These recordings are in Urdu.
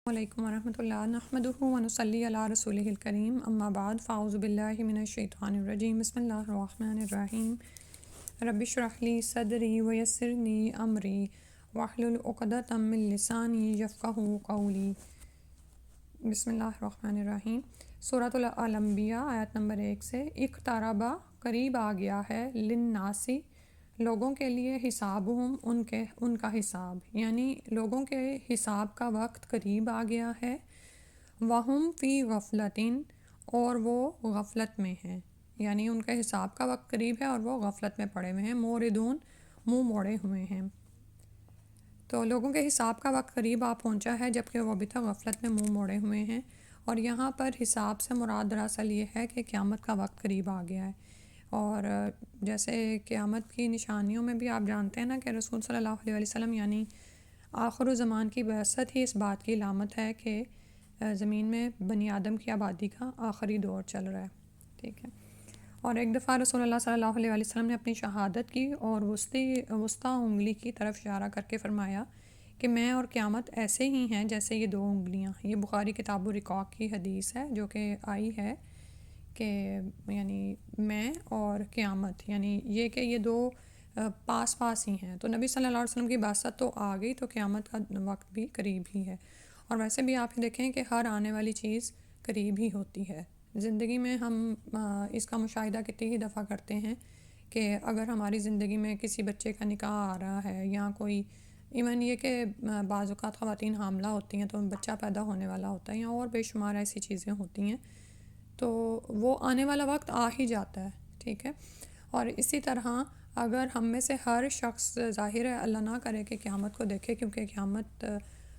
علیکم ورحمۃ اللہ نحمدہ ونصلی علی رسولہ الکریم اما بعد فاعوذ باللہ من الشیطان الرجیم بسم اللہ الرحمن الرحیم رب اشرح لی صدری ویسرنی امری واحلل عقدۃ من لسانی یفقہوا قولی۔ بسم اللہ الرحمن الرحیم۔ سورۃ الانبیاء آیت نمبر 1 سے اقتربا قریب آ گیا ہے، للناسی لوگوں کے لیے، حسابہم ان کا حساب، یعنی لوگوں کے حساب کا وقت قریب آ گیا ہے، وہم فی غفلتن اور وہ غفلت میں ہیں، یعنی ان کے حساب کا وقت قریب ہے اور وہ غفلت میں پڑے ہوئے ہیں، موردون منہ موڑے ہوئے ہیں۔ تو لوگوں کے حساب کا وقت قریب آ پہنچا ہے جبکہ وہ ابھی تک غفلت میں منہ موڑے ہوئے ہیں، اور یہاں پر حساب سے مراد دراصل یہ ہے کہ قیامت کا وقت قریب آ گیا ہے۔ اور جیسے قیامت کی نشانیوں میں بھی آپ جانتے ہیں نا کہ رسول صلی اللہ علیہ وسلم یعنی آخر الزمان کی بعثت ہی اس بات کی علامت ہے کہ زمین میں بنی آدم کی آبادی کا آخری دور چل رہا ہے، ٹھیک ہے۔ اور ایک دفعہ رسول اللہ صلی اللہ علیہ وسلم نے اپنی شہادت کی اور وسطی انگلی کی طرف اشارہ کر کے فرمایا کہ میں اور قیامت ایسے ہی ہیں جیسے یہ 2 انگلیاں۔ یہ بخاری کتاب الرقاق کی حدیث ہے جو کہ آئی ہے کہ یعنی میں اور قیامت، یعنی یہ کہ یہ 2 پاس پاس ہی ہیں۔ تو نبی صلی اللہ علیہ وسلم کی بعثت تو آ گئی، تو قیامت کا وقت بھی قریب ہی ہے۔ اور ویسے بھی آپ دیکھیں کہ ہر آنے والی چیز قریب ہی ہوتی ہے۔ زندگی میں ہم اس کا مشاہدہ کتنی ہی دفعہ کرتے ہیں کہ اگر ہماری زندگی میں کسی بچے کا نکاح آ رہا ہے یا کوئی ایون یہ کہ بعض اوقات خواتین حاملہ ہوتی ہیں تو بچہ پیدا ہونے والا ہوتا ہے، یا اور بے شمار ایسی چیزیں ہوتی ہیں، تو وہ آنے والا وقت آ ہی جاتا ہے، ٹھیک ہے۔ اور اسی طرح اگر ہم میں سے ہر شخص، ظاہر ہے اللہ نہ کرے کہ قیامت کو دیکھے، کیونکہ قیامت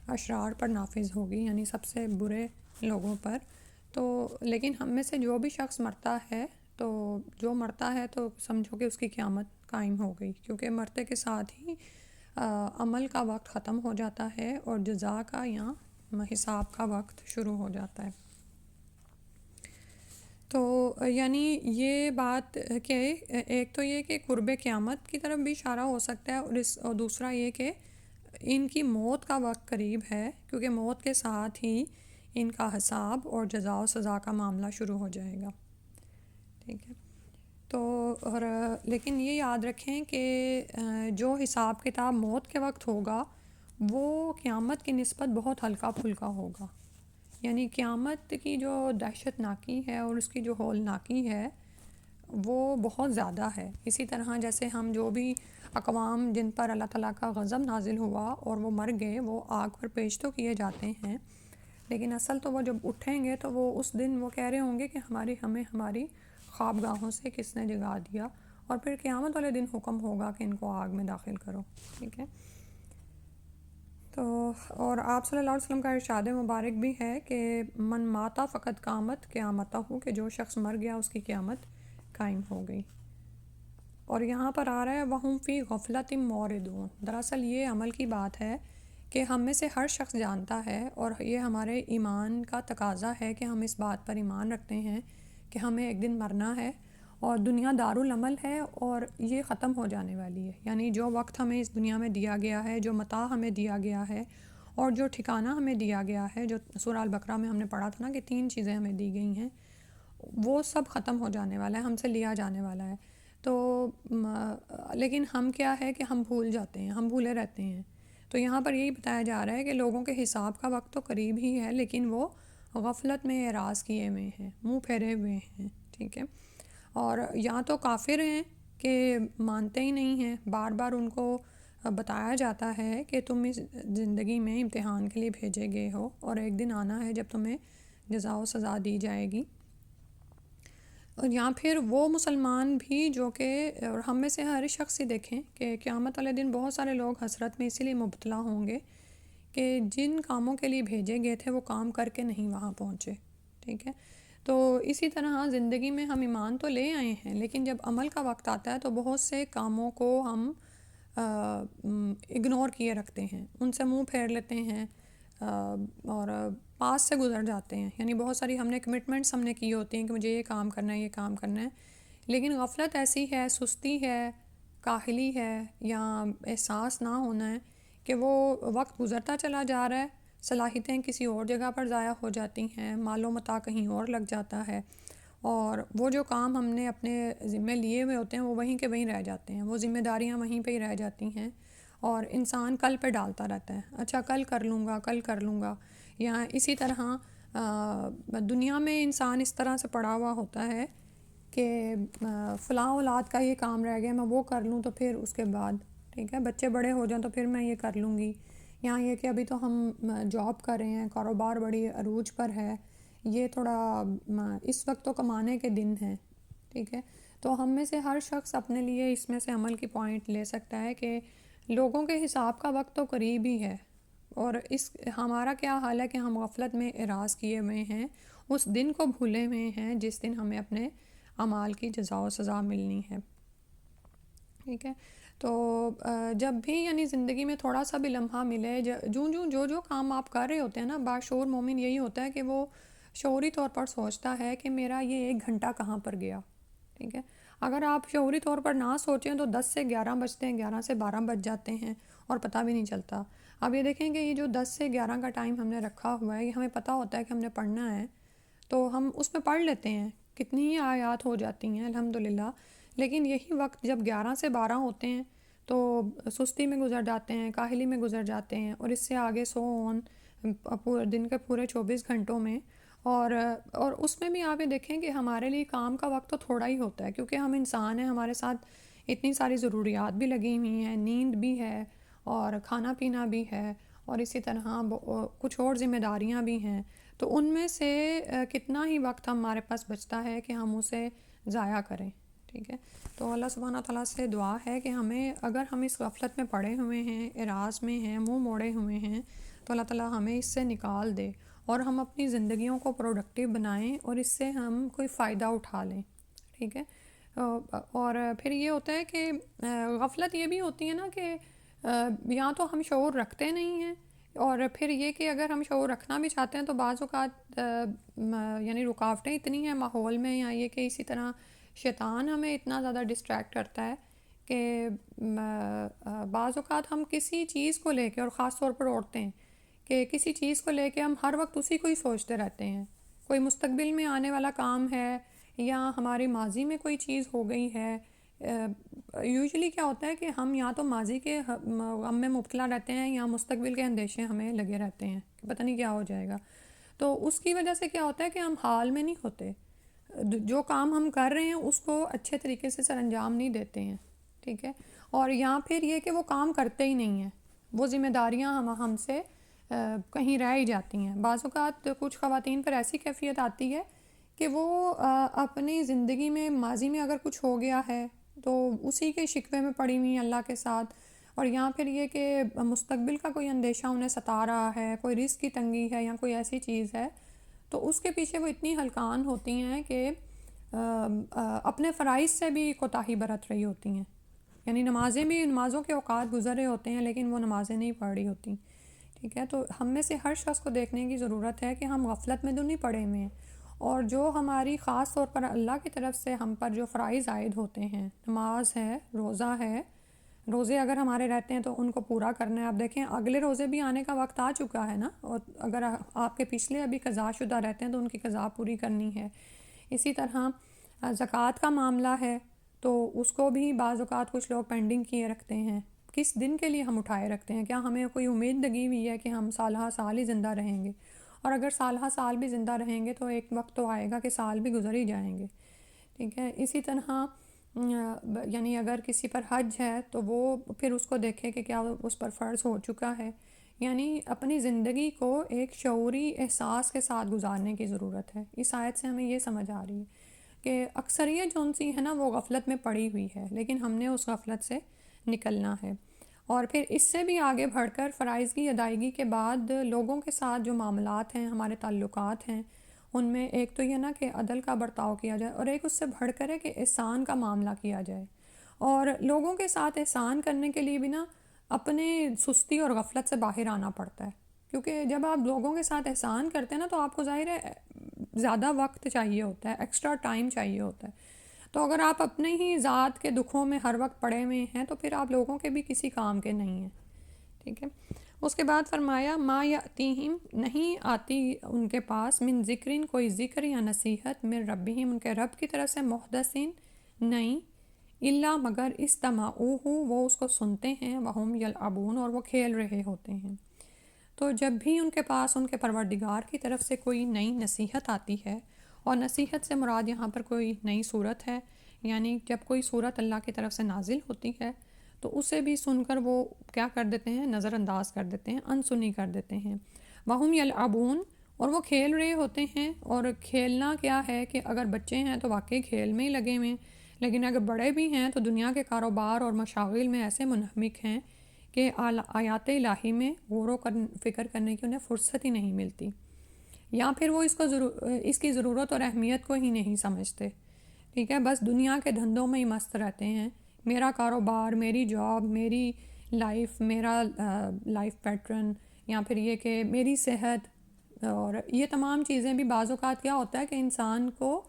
اشرار پر نافذ ہوگی، یعنی سب سے برے لوگوں پر، تو لیکن ہم میں سے جو بھی شخص مرتا ہے تو جو مرتا ہے تو سمجھو کہ اس کی قیامت قائم ہو گئی، کیونکہ مرتے کے ساتھ ہی عمل کا وقت ختم ہو جاتا ہے اور جزا کا یا حساب کا وقت شروع ہو جاتا ہے۔ تو یعنی یہ بات کہ ایک تو یہ کہ قرب قیامت کی طرف بھی اشارہ ہو سکتا ہے، اور دوسرا یہ کہ ان کی موت کا وقت قریب ہے، کیونکہ موت کے ساتھ ہی ان کا حساب اور جزا و سزا کا معاملہ شروع ہو جائے گا، ٹھیک ہے۔ تو اور لیکن یہ یاد رکھیں کہ جو حساب کتاب موت کے وقت ہوگا وہ قیامت کی نسبت بہت ہلکا پھلکا ہوگا، یعنی قیامت کی جو دہشت ناکی ہے اور اس کی جو ہولناکی ہے وہ بہت زیادہ ہے۔ اسی طرح جیسے ہم جو بھی اقوام جن پر اللہ تعالیٰ کا غضب نازل ہوا اور وہ مر گئے، وہ آگ پر پیش تو کیے جاتے ہیں، لیکن اصل تو وہ جب اٹھیں گے تو وہ اس دن وہ کہہ رہے ہوں گے کہ ہمیں ہماری خوابگاہوں سے کس نے جگا دیا، اور پھر قیامت والے دن حکم ہوگا کہ ان کو آگ میں داخل کرو، ٹھیک ہے۔ تو اور آپ صلی اللہ علیہ وسلم کا ارشاد مبارک بھی ہے کہ من ماتا فقط قامت قیامتہ، کہ جو شخص مر گیا اس کی قیامت قائم ہو گئی۔ اور یہاں پر آ رہا ہے وَهُمْ فِي غَفْلَةٍ مُعْرِضُونَ، دراصل یہ عمل کی بات ہے کہ ہم میں سے ہر شخص جانتا ہے، اور یہ ہمارے ایمان کا تقاضا ہے کہ ہم اس بات پر ایمان رکھتے ہیں کہ ہمیں ایک دن مرنا ہے، اور دنیا دارالعمل ہے اور یہ ختم ہو جانے والی ہے، یعنی جو وقت ہمیں اس دنیا میں دیا گیا ہے، جو متاع ہمیں دیا گیا ہے اور جو ٹھکانہ ہمیں دیا گیا ہے، جو سورہ البقرہ میں ہم نے پڑھا تھا نا کہ 3 چیزیں ہمیں دی گئی ہیں، وہ سب ختم ہو جانے والا ہے، ہم سے لیا جانے والا ہے۔ تو لیکن ہم کیا ہے کہ ہم بھول جاتے ہیں، ہم بھولے رہتے ہیں۔ تو یہاں پر یہی بتایا جا رہا ہے کہ لوگوں کے حساب کا وقت تو قریب ہی ہے، لیکن وہ غفلت میں اعراض کیے ہوئے ہیں، منہ پھیرے ہوئے ہیں، ٹھیک ہے۔ اور یا تو کافر ہیں کہ مانتے ہی نہیں ہیں، بار بار ان کو بتایا جاتا ہے کہ تم اس زندگی میں امتحان کے لیے بھیجے گئے ہو اور ایک دن آنا ہے جب تمہیں جزا و سزا دی جائے گی۔ اور یا پھر وہ مسلمان بھی جو کہ، اور ہم میں سے ہر شخص ہی دیکھیں کہ قیامت والے دن بہت سارے لوگ حسرت میں اسی لیے مبتلا ہوں گے کہ جن کاموں کے لیے بھیجے گئے تھے وہ کام کر کے نہیں وہاں پہنچے، ٹھیک ہے۔ تو اسی طرح زندگی میں ہم ایمان تو لے آئے ہیں، لیکن جب عمل کا وقت آتا ہے تو بہت سے کاموں کو ہم اگنور کیے رکھتے ہیں، ان سے منہ پھیر لیتے ہیں اور پاس سے گزر جاتے ہیں، یعنی بہت ساری ہم نے کمٹمنٹس ہم نے کی ہوتی ہیں کہ مجھے یہ کام کرنا ہے، یہ کام کرنا ہے، لیکن غفلت ایسی ہے، سستی ہے، کاہلی ہے، یا احساس نہ ہونا ہے کہ وہ وقت گزرتا چلا جا رہا ہے، صلاحیتیں کسی اور جگہ پر ضائع ہو جاتی ہیں، مال و متاع کہیں اور لگ جاتا ہے، اور وہ جو کام ہم نے اپنے ذمے لیے ہوئے ہوتے ہیں وہ وہیں کے وہیں رہ جاتے ہیں، وہ ذمہ داریاں وہیں پہ ہی رہ جاتی ہیں، اور انسان کل پہ ڈالتا رہتا ہے، اچھا کل کر لوں گا، کل کر لوں گا. یا اسی طرح دنیا میں انسان اس طرح سے پڑا ہوا ہوتا ہے کہ فلاں اولاد کا یہ کام رہ گیا، میں وہ کر لوں تو پھر اس کے بعد ٹھیک ہے بچے بڑے ہو جائیں تو پھر میں یہ کر لوں گی. یہاں یہ کہ ابھی تو ہم جاب کر رہے ہیں، کاروبار بڑی عروج پر ہے، یہ تھوڑا اس وقت تو کمانے کے دن ہیں، ٹھیک ہے. تو ہم میں سے ہر شخص اپنے لیے اس میں سے عمل کی پوائنٹ لے سکتا ہے کہ لوگوں کے حساب کا وقت تو قریب ہی ہے، اور اس ہمارا کیا حال ہے کہ ہم غفلت میں اراض کیے ہوئے ہیں، اس دن کو بھولے ہوئے ہیں جس دن ہمیں اپنے اعمال کی جزا و سزا ملنی ہے، ٹھیک ہے. تو جب بھی یعنی زندگی میں تھوڑا سا بھی لمحہ ملے، جو کام آپ کر رہے ہوتے ہیں نا، باشعور مومن یہی ہوتا ہے کہ وہ شعوری طور پر سوچتا ہے کہ میرا یہ 1 گھنٹہ کہاں پر گیا، ٹھیک ہے. اگر آپ شعوری طور پر نہ سوچیں تو 10 سے 11 بجتے ہیں، 11 سے 12 بج جاتے ہیں اور پتہ بھی نہیں چلتا. اب یہ دیکھیں کہ یہ جو 10 سے 11 کا ٹائم ہم نے رکھا ہوا ہے، یہ ہمیں پتہ ہوتا ہے کہ ہم نے پڑھنا ہے، تو ہم اس میں پڑھ لیتے ہیں، کتنی ہی آیات ہو جاتی ہیں الحمدللہ. لیکن یہی وقت جب 11 سے 12 ہوتے ہیں تو سستی میں گزر جاتے ہیں، کاہلی میں گزر جاتے ہیں، اور اس سے آگے سو آن پورے دن کے پورے 24 گھنٹوں میں. اور اس میں بھی آپ یہ دیکھیں کہ ہمارے لیے کام کا وقت تو تھوڑا ہی ہوتا ہے، کیونکہ ہم انسان ہیں، ہمارے ساتھ اتنی ساری ضروریات بھی لگی ہوئی ہیں، نیند بھی ہے اور کھانا پینا بھی ہے، اور اسی طرح کچھ اور ذمہ داریاں بھی ہیں. تو ان میں سے کتنا ہی وقت ہمارے پاس بچتا ہے کہ ہم اسے ضائع کریں، ٹھیک ہے. تو اللہ سبحانہ تعالیٰ سے دعا ہے کہ ہمیں، اگر ہم اس غفلت میں پڑے ہوئے ہیں، اراض میں ہیں، منہ موڑے ہوئے ہیں، تو اللہ تعالیٰ ہمیں اس سے نکال دے اور ہم اپنی زندگیوں کو پروڈکٹیو بنائیں اور اس سے ہم کوئی فائدہ اٹھا لیں، ٹھیک ہے. اور پھر یہ ہوتا ہے کہ غفلت یہ بھی ہوتی ہے نا کہ یا تو ہم شعور رکھتے نہیں ہیں، اور پھر یہ کہ اگر ہم شعور رکھنا بھی چاہتے ہیں تو بعض اوقات یعنی رکاوٹیں اتنی ہیں ماحول میں، یا یہ کہ اسی طرح شیطان ہمیں اتنا زیادہ ڈسٹریکٹ کرتا ہے کہ بعض اوقات ہم کسی چیز کو لے کے، اور خاص طور پر عورتیں، کہ کسی چیز کو لے کے ہم ہر وقت اسی کو ہی سوچتے رہتے ہیں. کوئی مستقبل میں آنے والا کام ہے یا ہماری ماضی میں کوئی چیز ہو گئی ہے. یوزلی کیا ہوتا ہے کہ ہم یا تو ماضی کے غم میں مبتلا رہتے ہیں یا مستقبل کے اندیشے ہمیں لگے رہتے ہیں کہ پتہ نہیں کیا ہو جائے گا. تو اس کی وجہ سے کیا ہوتا ہے کہ ہم حال میں نہیں ہوتے، جو کام ہم کر رہے ہیں اس کو اچھے طریقے سے سر انجام نہیں دیتے ہیں، ٹھیک ہے. اور یا پھر یہ کہ وہ کام کرتے ہی نہیں ہیں، وہ ذمہ داریاں ہم سے کہیں رہ ہی جاتی ہیں. بعض اوقات کچھ خواتین پر ایسی کیفیت آتی ہے کہ وہ اپنی زندگی میں ماضی میں اگر کچھ ہو گیا ہے تو اسی کے شکوے میں پڑی ہوئی ہیں اللہ کے ساتھ، اور یا پھر یہ کہ مستقبل کا کوئی اندیشہ انہیں ستا رہا ہے، کوئی رزق کی تنگی ہے یا کوئی ایسی چیز ہے، تو اس کے پیچھے وہ اتنی ہلکان ہوتی ہیں کہ اپنے فرائض سے بھی کوتاہی برت رہی ہوتی ہیں. یعنی نمازوں کے اوقات گزر رہے ہوتے ہیں لیکن وہ نمازیں نہیں پڑھ رہی ہوتی، ٹھیک ہے. تو ہم میں سے ہر شخص کو دیکھنے کی ضرورت ہے کہ ہم غفلت میں تو نہیں پڑے ہوئے ہیں، اور جو ہماری خاص طور پر اللہ کی طرف سے ہم پر جو فرائض عائد ہوتے ہیں، نماز ہے، روزہ ہے، روزے اگر ہمارے رہتے ہیں تو ان کو پورا کرنا ہے. آپ دیکھیں اگلے روزے بھی آنے کا وقت آ چکا ہے نا، اور اگر آپ کے پچھلے ابھی قضا شدہ رہتے ہیں تو ان کی قضا پوری کرنی ہے. اسی طرح زکوٰۃ کا معاملہ ہے تو اس کو بھی بعض اوقات کچھ لوگ پینڈنگ کیے رکھتے ہیں. کس دن کے لیے ہم اٹھائے رکھتے ہیں؟ کیا ہمیں کوئی امید لگی ہوئی ہے کہ ہم سالہ سال ہی زندہ رہیں گے؟ اور اگر سالہ سال بھی زندہ رہیں گے تو ایک وقت تو آئے گا کہ سال بھی گزر ہی جائیں گے، ٹھیک ہے. اسی طرح یعنی اگر کسی پر حج ہے تو وہ پھر اس کو دیکھے کہ کیا اس پر فرض ہو چکا ہے. یعنی اپنی زندگی کو ایک شعوری احساس کے ساتھ گزارنے کی ضرورت ہے. اس آیت سے ہمیں یہ سمجھ آ رہی ہے کہ اکثریت جو سی ہے نا وہ غفلت میں پڑی ہوئی ہے، لیکن ہم نے اس غفلت سے نکلنا ہے. اور پھر اس سے بھی آگے بڑھ کر فرائض کی ادائیگی کے بعد لوگوں کے ساتھ جو معاملات ہیں، ہمارے تعلقات ہیں، ان میں ایک تو یہ نا کہ عدل کا برتاؤ کیا جائے، اور ایک اس سے بڑھ کر ہے کہ احسان کا معاملہ کیا جائے. اور لوگوں کے ساتھ احسان کرنے کے لیے بھی نا اپنے سستی اور غفلت سے باہر آنا پڑتا ہے، کیونکہ جب آپ لوگوں کے ساتھ احسان کرتے ہیں نا تو آپ کو ظاہر ہے زیادہ وقت چاہیے ہوتا ہے، ایکسٹرا ٹائم چاہیے ہوتا ہے. تو اگر آپ اپنے ہی ذات کے دکھوں میں ہر وقت پڑے ہوئے ہیں تو پھر آپ لوگوں کے بھی کسی کام کے نہیں ہیں، ٹھیک ہے. اس کے بعد فرمایا ما یاتیہم، نہیں آتی ان کے پاس، من ذکرن کوئی ذکر یا نصیحت، من ربہم ان کے رب کی طرف سے، محدثین نہیں، الا مگر استمعوہ وہ اس کو سنتے ہیں، وہم یلعبون اور وہ کھیل رہے ہوتے ہیں۔ تو جب بھی ان کے پاس ان کے پروردگار کی طرف سے کوئی نئی نصیحت آتی ہے، اور نصیحت سے مراد یہاں پر کوئی نئی صورت ہے، یعنی جب کوئی صورت اللہ کی طرف سے نازل ہوتی ہے تو اسے بھی سن کر وہ کیا کر دیتے ہیں، نظر انداز کر دیتے ہیں، انسنی کر دیتے ہیں۔ وہم یلعبون اور وہ کھیل رہے ہوتے ہیں، اور کھیلنا کیا ہے کہ اگر بچے ہیں تو واقعی کھیل میں ہی لگے ہوئے ہیں، لیکن اگر بڑے بھی ہیں تو دنیا کے کاروبار اور مشاغل میں ایسے منہمک ہیں کہ آیات الہی میں غور و فکر کرنے کی انہیں فرصت ہی نہیں ملتی، یا پھر وہ اس کی ضرورت اور اہمیت کو ہی نہیں سمجھتے، ٹھیک ہے، بس دنیا کے دھندوں میں ہی مست رہتے ہیں، میرا کاروبار، میری جاب، میری لائف، میرا لائف پیٹرن، یا پھر یہ کہ میری صحت، اور یہ تمام چیزیں بھی بعض اوقات کیا ہوتا ہے کہ انسان کو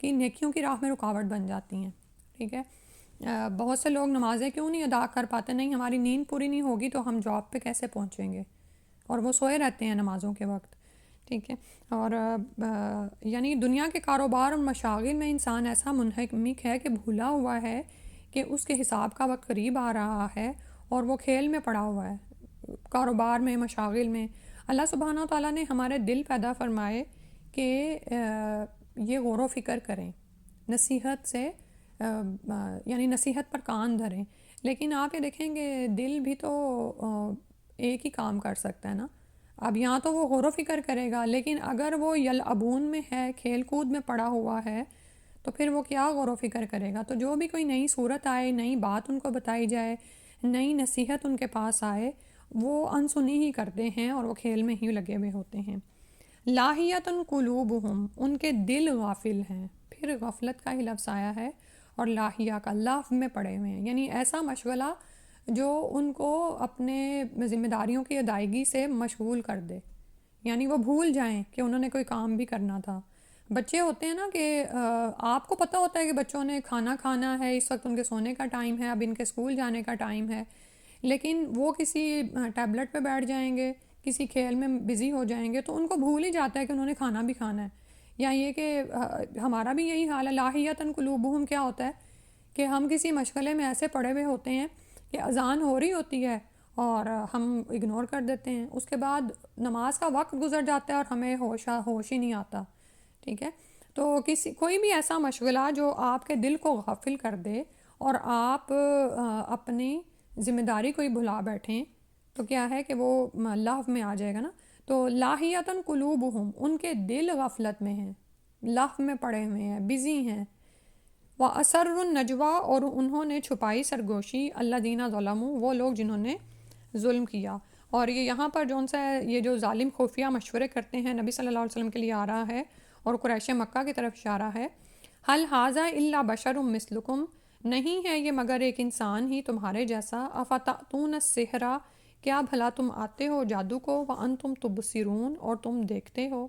کی نیکیوں کی راہ میں رکاوٹ بن جاتی ہیں، ٹھیک ہے۔ بہت سے لوگ نمازیں کیوں نہیں ادا کر پاتے، نہیں ہماری نیند پوری نہیں ہوگی تو ہم جاب پہ کیسے پہنچیں گے، اور وہ سوئے رہتے ہیں نمازوں کے وقت، ٹھیک ہے۔ اور یعنی دنیا کے کاروبار اور مشاغل میں انسان ایسا منہمک ہے کہ بھولا ہوا ہے کہ اس کے حساب کا وقت قریب آ رہا ہے، اور وہ کھیل میں پڑا ہوا ہے، کاروبار میں، مشاغل میں۔ اللہ سبحانہ و تعالیٰ نے ہمارے دل پیدا فرمائے کہ یہ غور و فکر کریں، نصیحت سے یعنی نصیحت پر کان دھریں، لیکن آپ یہ دیکھیں گے دل بھی تو ایک ہی کام کر سکتا ہے نا۔ اب یہاں تو وہ غور و فکر کرے گا، لیکن اگر وہ یلعبون میں ہے، کھیل کود میں پڑا ہوا ہے، تو پھر وہ کیا غور و فکر کرے گا۔ تو جو بھی کوئی نئی صورت آئے، نئی بات ان کو بتائی جائے، نئی نصیحت ان کے پاس آئے، وہ انسنی ہی کرتے ہیں اور وہ کھیل میں ہی لگے ہوئے ہوتے ہیں۔ لاہیۃ قلوبہم ان کے دل غافل ہیں، پھر غفلت کا ہی لفظ آیا ہے، اور لاہیہ کا لاف میں پڑے ہوئے ہیں، یعنی ایسا مشغلہ جو ان کو اپنے ذمہ داریوں کی ادائیگی سے مشغول کر دے، یعنی وہ بھول جائیں کہ انہوں نے کوئی کام بھی کرنا تھا۔ بچے ہوتے ہیں نا کہ آپ کو پتہ ہوتا ہے کہ بچوں نے کھانا کھانا ہے، اس وقت ان کے سونے کا ٹائم ہے، اب ان کے اسکول جانے کا ٹائم ہے، لیکن وہ کسی ٹیبلٹ پہ بیٹھ جائیں گے، کسی کھیل میں بزی ہو جائیں گے، تو ان کو بھول ہی جاتا ہے کہ انہوں نے کھانا بھی کھانا ہے۔ یا یہ کہ ہمارا بھی یہی حال ہے، لاہیۃ قلوبہم کیا ہوتا ہے کہ ہم کسی مشغلے میں ایسے پڑے ہوئے ہوتے ہیں کہ اذان ہو رہی ہوتی ہے اور ہم اگنور کر دیتے ہیں، اس کے بعد نماز کا وقت گزر جاتا ہے اور ہمیں ہوش ہی نہیں آتا، ٹھیک ہے۔ تو کوئی بھی ایسا مشغلہ جو آپ کے دل کو غافل کر دے اور آپ اپنی ذمہ داری کو ہی بھلا بیٹھیں، تو کیا ہے کہ وہ لہو میں آ جائے گا نا۔ تو لاہیۃ قلوبہم ان کے دل غفلت میں ہیں، لہو میں پڑے ہوئے ہیں، بزی ہیں۔ وَأَسَرُّ النَّجْوَىٰ اور انہوں نے چھپائی سرگوشی، الَّذِينَ ظَلَمُوا وہ لوگ جنہوں نے ظلم کیا۔ اور یہ یہاں پر جون سا یہ جو ظالم خفیہ مشورے کرتے ہیں نبی صلی اللہ علیہ وسلم کے لیے آ رہا ہے، اور قریش مکہ کی طرف اشارہ ہے۔ هَلْ هَٰذَا إِلَّا بَشَرٌ مِثْلُكُمْ نہیں ہے یہ مگر ایک انسان ہی تمہارے جیسا۔ أَفَتَأْتُونَ السِّحْرَ کیا بھلا تم آتے ہو جادو کو، وَأَنْتُمْ تُبْصِرُونَ اور تم دیکھتے ہو۔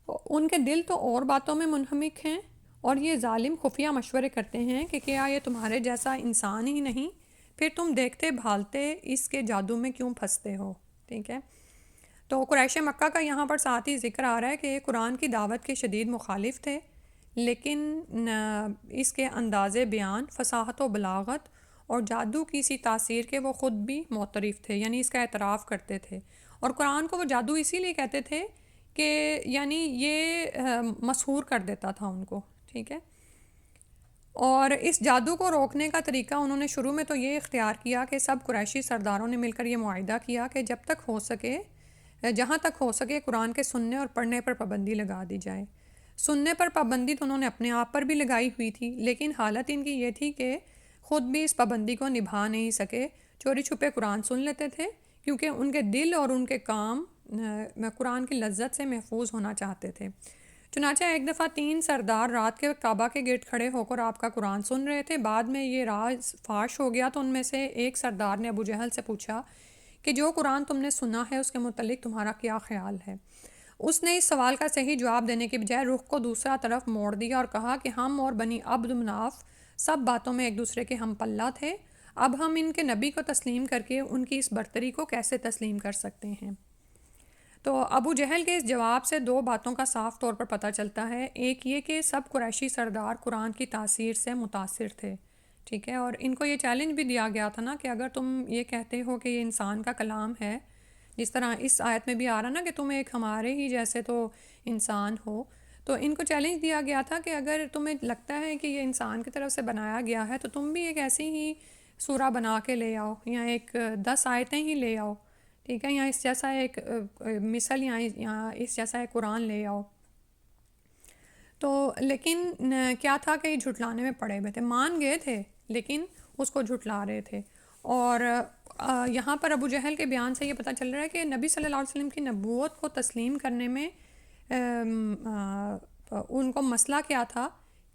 ان کے دل تو اور باتوں میں منہمک ہیں، اور یہ ظالم خفیہ مشورے کرتے ہیں کہ کیا یہ تمہارے جیسا انسان ہی نہیں، پھر تم دیکھتے بھالتے اس کے جادو میں کیوں پھنستے ہو، ٹھیک ہے۔ تو قریش مکہ کا یہاں پر ساتھ ہی ذکر آ رہا ہے کہ یہ قرآن کی دعوت کے شدید مخالف تھے، لیکن اس کے انداز بیان، فصاحت و بلاغت اور جادو کی سی تاثیر کے وہ خود بھی معترف تھے، یعنی اس کا اعتراف کرتے تھے، اور قرآن کو وہ جادو اسی لیے کہتے تھے کہ یعنی یہ مسحور کر دیتا تھا ان کو، ٹھیک ہے۔ اور اس جادو کو روکنے کا طریقہ انہوں نے شروع میں تو یہ اختیار کیا کہ سب قریشی سرداروں نے مل کر یہ معاہدہ کیا کہ جب تک ہو سکے، جہاں تک ہو سکے قرآن کے سننے اور پڑھنے پر پابندی لگا دی جائے۔ سننے پر پابندی تو انہوں نے اپنے آپ پر بھی لگائی ہوئی تھی، لیکن حالت ان کی یہ تھی کہ خود بھی اس پابندی کو نبھا نہیں سکے، چوری چھپے قرآن سن لیتے تھے، کیونکہ ان کے دل اور ان کے کام قرآن کی لذت سے محفوظ ہونا چاہتے تھے۔ چنانچہ ایک دفعہ 3 سردار رات کے وقت کعبہ کے گیٹ کھڑے ہو کر آپ کا قرآن سن رہے تھے، بعد میں یہ راز فاش ہو گیا تو ان میں سے ایک سردار نے ابو جہل سے پوچھا کہ جو قرآن تم نے سنا ہے اس کے متعلق تمہارا کیا خیال ہے؟ اس نے اس سوال کا صحیح جواب دینے کے بجائے رخ کو دوسرا طرف موڑ دیا اور کہا کہ ہم اور بنی عبد مناف سب باتوں میں ایک دوسرے کے ہم پلہ تھے، اب ہم ان کے نبی کو تسلیم کر کے ان کی اس برتری کو کیسے تسلیم کر سکتے ہیں؟ تو ابو جہل کے اس جواب سے دو باتوں کا صاف طور پر پتہ چلتا ہے. ایک یہ کہ سب قریشی سردار قرآن کی تاثیر سے متاثر تھے، ٹھیک ہے، اور ان کو یہ چیلنج بھی دیا گیا تھا نا کہ اگر تم یہ کہتے ہو کہ یہ انسان کا کلام ہے، جس طرح اس آیت میں بھی آ رہا نا کہ تم ایک ہمارے ہی جیسے تو انسان ہو، تو ان کو چیلنج دیا گیا تھا کہ اگر تمہیں لگتا ہے کہ یہ انسان کی طرف سے بنایا گیا ہے تو تم بھی ایک ایسی ہی سورہ بنا کے لے آؤ، یا ایک 10 آیتیں ہی لے آؤ، ٹھیک ہے، یا اس جیسا ایک مثل یا اس جیسا ایک قرآن لے آؤ. تو لیکن کیا تھا کہ یہ جھٹلانے میں پڑے ہوئے تھے، مان گئے تھے لیکن اس کو جھٹلا رہے تھے. اور یہاں پر ابو جہل کے بیان سے یہ پتہ چل رہا ہے کہ نبی صلی اللہ علیہ وسلم کی نبوت کو تسلیم کرنے میں ان کو مسئلہ کیا تھا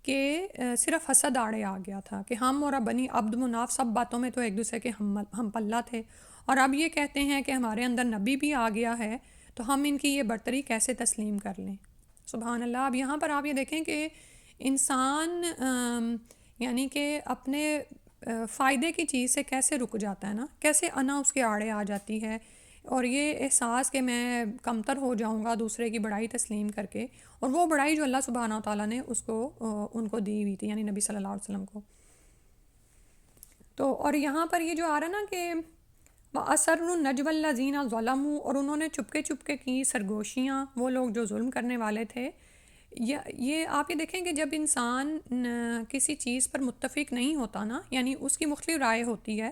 کہ صرف حسد آڑے آ گیا تھا کہ ہم اور بنی عبد مناف سب باتوں میں تو ایک دوسرے کے ہم پلہ تھے، اور اب یہ کہتے ہیں کہ ہمارے اندر نبی بھی آ گیا ہے تو ہم ان کی یہ برتری کیسے تسلیم کر لیں. سبحان اللہ. اب یہاں پر آپ یہ دیکھیں کہ انسان یعنی کہ اپنے فائدے کی چیز سے کیسے رک جاتا ہے نا، کیسے انا اس کے آڑے آ جاتی ہے، اور یہ احساس کہ میں کمتر ہو جاؤں گا دوسرے کی بڑائی تسلیم کر کے، اور وہ بڑائی جو اللہ سبحانہ و تعالیٰ نے اس کو ان کو دی ہوئی تھی، یعنی نبی صلی اللہ علیہ وسلم کو. تو اور یہاں پر یہ جو آ رہا ہے نا کہ وَأَسَرُّ النَّجْوَ الَّذِينَ ظَلَمُوا، اور انہوں نے چپکے کی سرگوشیاں، وہ لوگ جو ظلم کرنے والے تھے. یہ آپ یہ دیکھیں کہ جب انسان کسی چیز پر متفق نہیں ہوتا نا، یعنی اس کی مختلف رائے ہوتی ہے،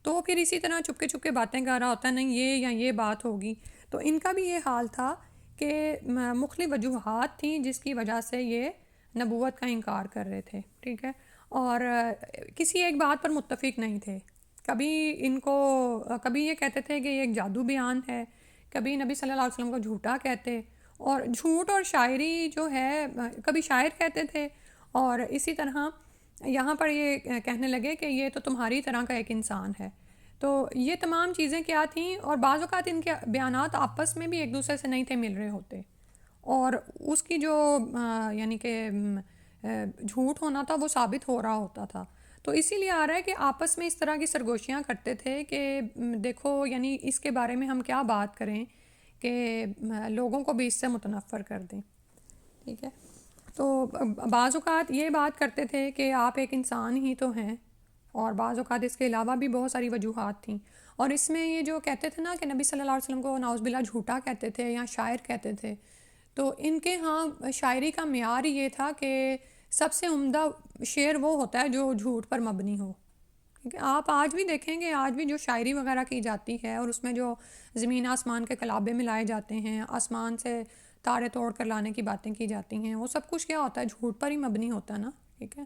تو وہ پھر اسی طرح چپکے باتیں کر رہا ہوتا ہے، نہیں یہ یا یہ بات ہوگی. تو ان کا بھی یہ حال تھا کہ مختلف وجوہات تھیں جس کی وجہ سے یہ نبوت کا انکار کر رہے تھے، ٹھیک ہے، اور کسی ایک بات پر متفق نہیں تھے. کبھی یہ کہتے تھے کہ یہ ایک جادو بیان ہے، کبھی نبی صلی اللہ علیہ وسلم کو جھوٹا کہتے، اور جھوٹ اور شاعری جو ہے کبھی شاعر کہتے تھے، اور اسی طرح یہاں پر یہ کہنے لگے کہ یہ تو تمہاری طرح کا ایک انسان ہے. تو یہ تمام چیزیں کیا تھیں، اور بعض اوقات ان کے بیانات آپس میں بھی ایک دوسرے سے نہیں تھے مل رہے ہوتے، اور اس کی جو یعنی کہ جھوٹ ہونا تھا وہ ثابت ہو رہا ہوتا تھا. تو اسی لیے آ رہا ہے کہ آپس میں اس طرح کی سرگوشیاں کرتے تھے کہ دیکھو یعنی اس کے بارے میں ہم کیا بات کریں کہ لوگوں کو بھی اس سے متنفر کر دیں، ٹھیک ہے. تو بعض اوقات یہ بات کرتے تھے کہ آپ ایک انسان ہی تو ہیں، اور بعض اوقات اس کے علاوہ بھی بہت ساری وجوہات تھیں. اور اس میں یہ جو کہتے تھے نا کہ نبی صلی اللہ علیہ وسلم کو نعوذ باللہ جھوٹا کہتے تھے یا شاعر کہتے تھے، تو ان کے ہاں شاعری کا معیار یہ تھا کہ سب سے عمدہ شعر وہ ہوتا ہے جو جھوٹ پر مبنی ہو. کیونکہ آپ آج بھی دیکھیں گے، آج بھی جو شاعری وغیرہ کی جاتی ہے اور اس میں جو زمین آسمان کے کلابے ملائے جاتے ہیں، آسمان سے تارے توڑ کر لانے کی باتیں کی جاتی ہیں، وہ سب کچھ کیا ہوتا ہے، جھوٹ پر ہی مبنی ہوتا ہے نا، ٹھیک ہے.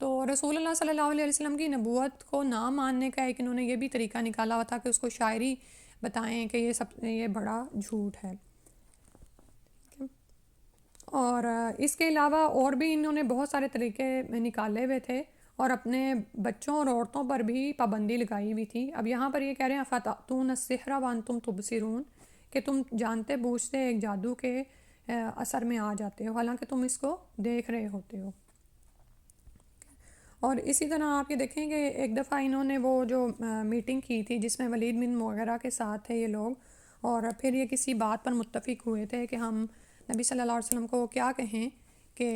تو رسول اللہ صلی اللہ علیہ وسلم کی نبوت کو نہ ماننے کا ایک انہوں نے یہ بھی طریقہ نکالا ہوا تھا کہ اس کو شاعری بتائیں کہ یہ بڑا جھوٹ ہے. اور اس کے علاوہ اور بھی انہوں نے بہت سارے طریقے نکالے ہوئے تھے، اور اپنے بچوں اور عورتوں پر بھی پابندی لگائی ہوئی تھی. اب یہاں پر یہ کہہ رہے ہیں افتأتون السحر وانتم تبصرون، کہ تم جانتے بوجھتے ایک جادو کے اثر میں آ جاتے ہو حالانکہ تم اس کو دیکھ رہے ہوتے ہو. اور اسی طرح آپ یہ دیکھیں کہ ایک دفعہ انہوں نے وہ جو میٹنگ کی تھی جس میں ولید بن مغیرہ کے ساتھ تھے یہ لوگ، اور پھر یہ کسی بات پر متفق ہوئے تھے کہ ہم نبی صلی اللہ علیہ وسلم کو کیا کہیں کہ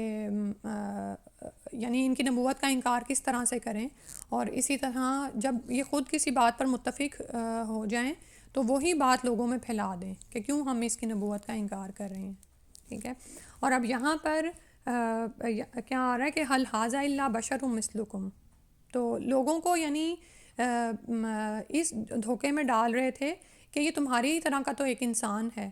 یعنی ان کی نبوت کا انکار کس طرح سے کریں. اور اسی طرح جب یہ خود کسی بات پر متفق ہو جائیں تو وہی بات لوگوں میں پھیلا دیں کہ کیوں ہم اس کی نبوت کا انکار کر رہے ہیں، ٹھیک ہے. اور اب یہاں پر کیا آ رہا ہے کہ حل ھذا الا بشر مثلکم، تو لوگوں کو یعنی اس دھوکے میں ڈال رہے تھے کہ یہ تمہاری طرح کا تو ایک انسان ہے،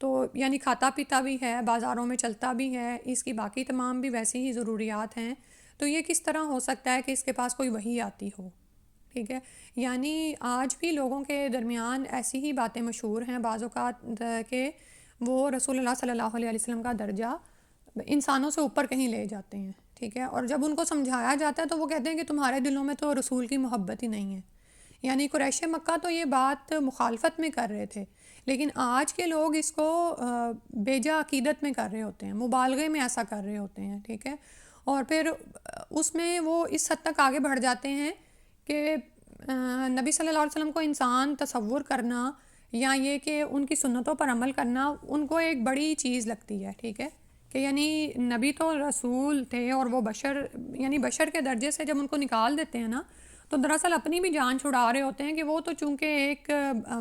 تو یعنی کھاتا پیتا بھی ہے، بازاروں میں چلتا بھی ہے، اس کی باقی تمام بھی ویسی ہی ضروریات ہیں، تو یہ کس طرح ہو سکتا ہے کہ اس کے پاس کوئی وحی آتی ہو، ٹھیک ہے. یعنی آج بھی لوگوں کے درمیان ایسی ہی باتیں مشہور ہیں بعض اوقات کہ وہ رسول اللہ صلی اللہ علیہ وسلم کا درجہ انسانوں سے اوپر کہیں لے جاتے ہیں، ٹھیک ہے. اور جب ان کو سمجھایا جاتا ہے تو وہ کہتے ہیں کہ تمہارے دلوں میں تو رسول کی محبت ہی نہیں ہے. یعنی قریش مکہ تو یہ بات مخالفت میں کر رہے تھے، لیکن آج کے لوگ اس کو بیجا عقیدت میں کر رہے ہوتے ہیں، مبالغے میں ایسا کر رہے ہوتے ہیں، ٹھیک ہے. اور پھر اس میں وہ اس حد تک آگے بڑھ جاتے ہیں کہ نبی صلی اللہ علیہ وسلم کو انسان تصور کرنا یا یہ کہ ان کی سنتوں پر عمل کرنا ان کو ایک بڑی چیز لگتی ہے، ٹھیک ہے، کہ یعنی نبی تو رسول تھے اور وہ بشر، یعنی بشر کے درجے سے جب ان کو نکال دیتے ہیں نا، تو دراصل اپنی بھی جان چھڑا رہے ہوتے ہیں کہ وہ تو چونکہ ایک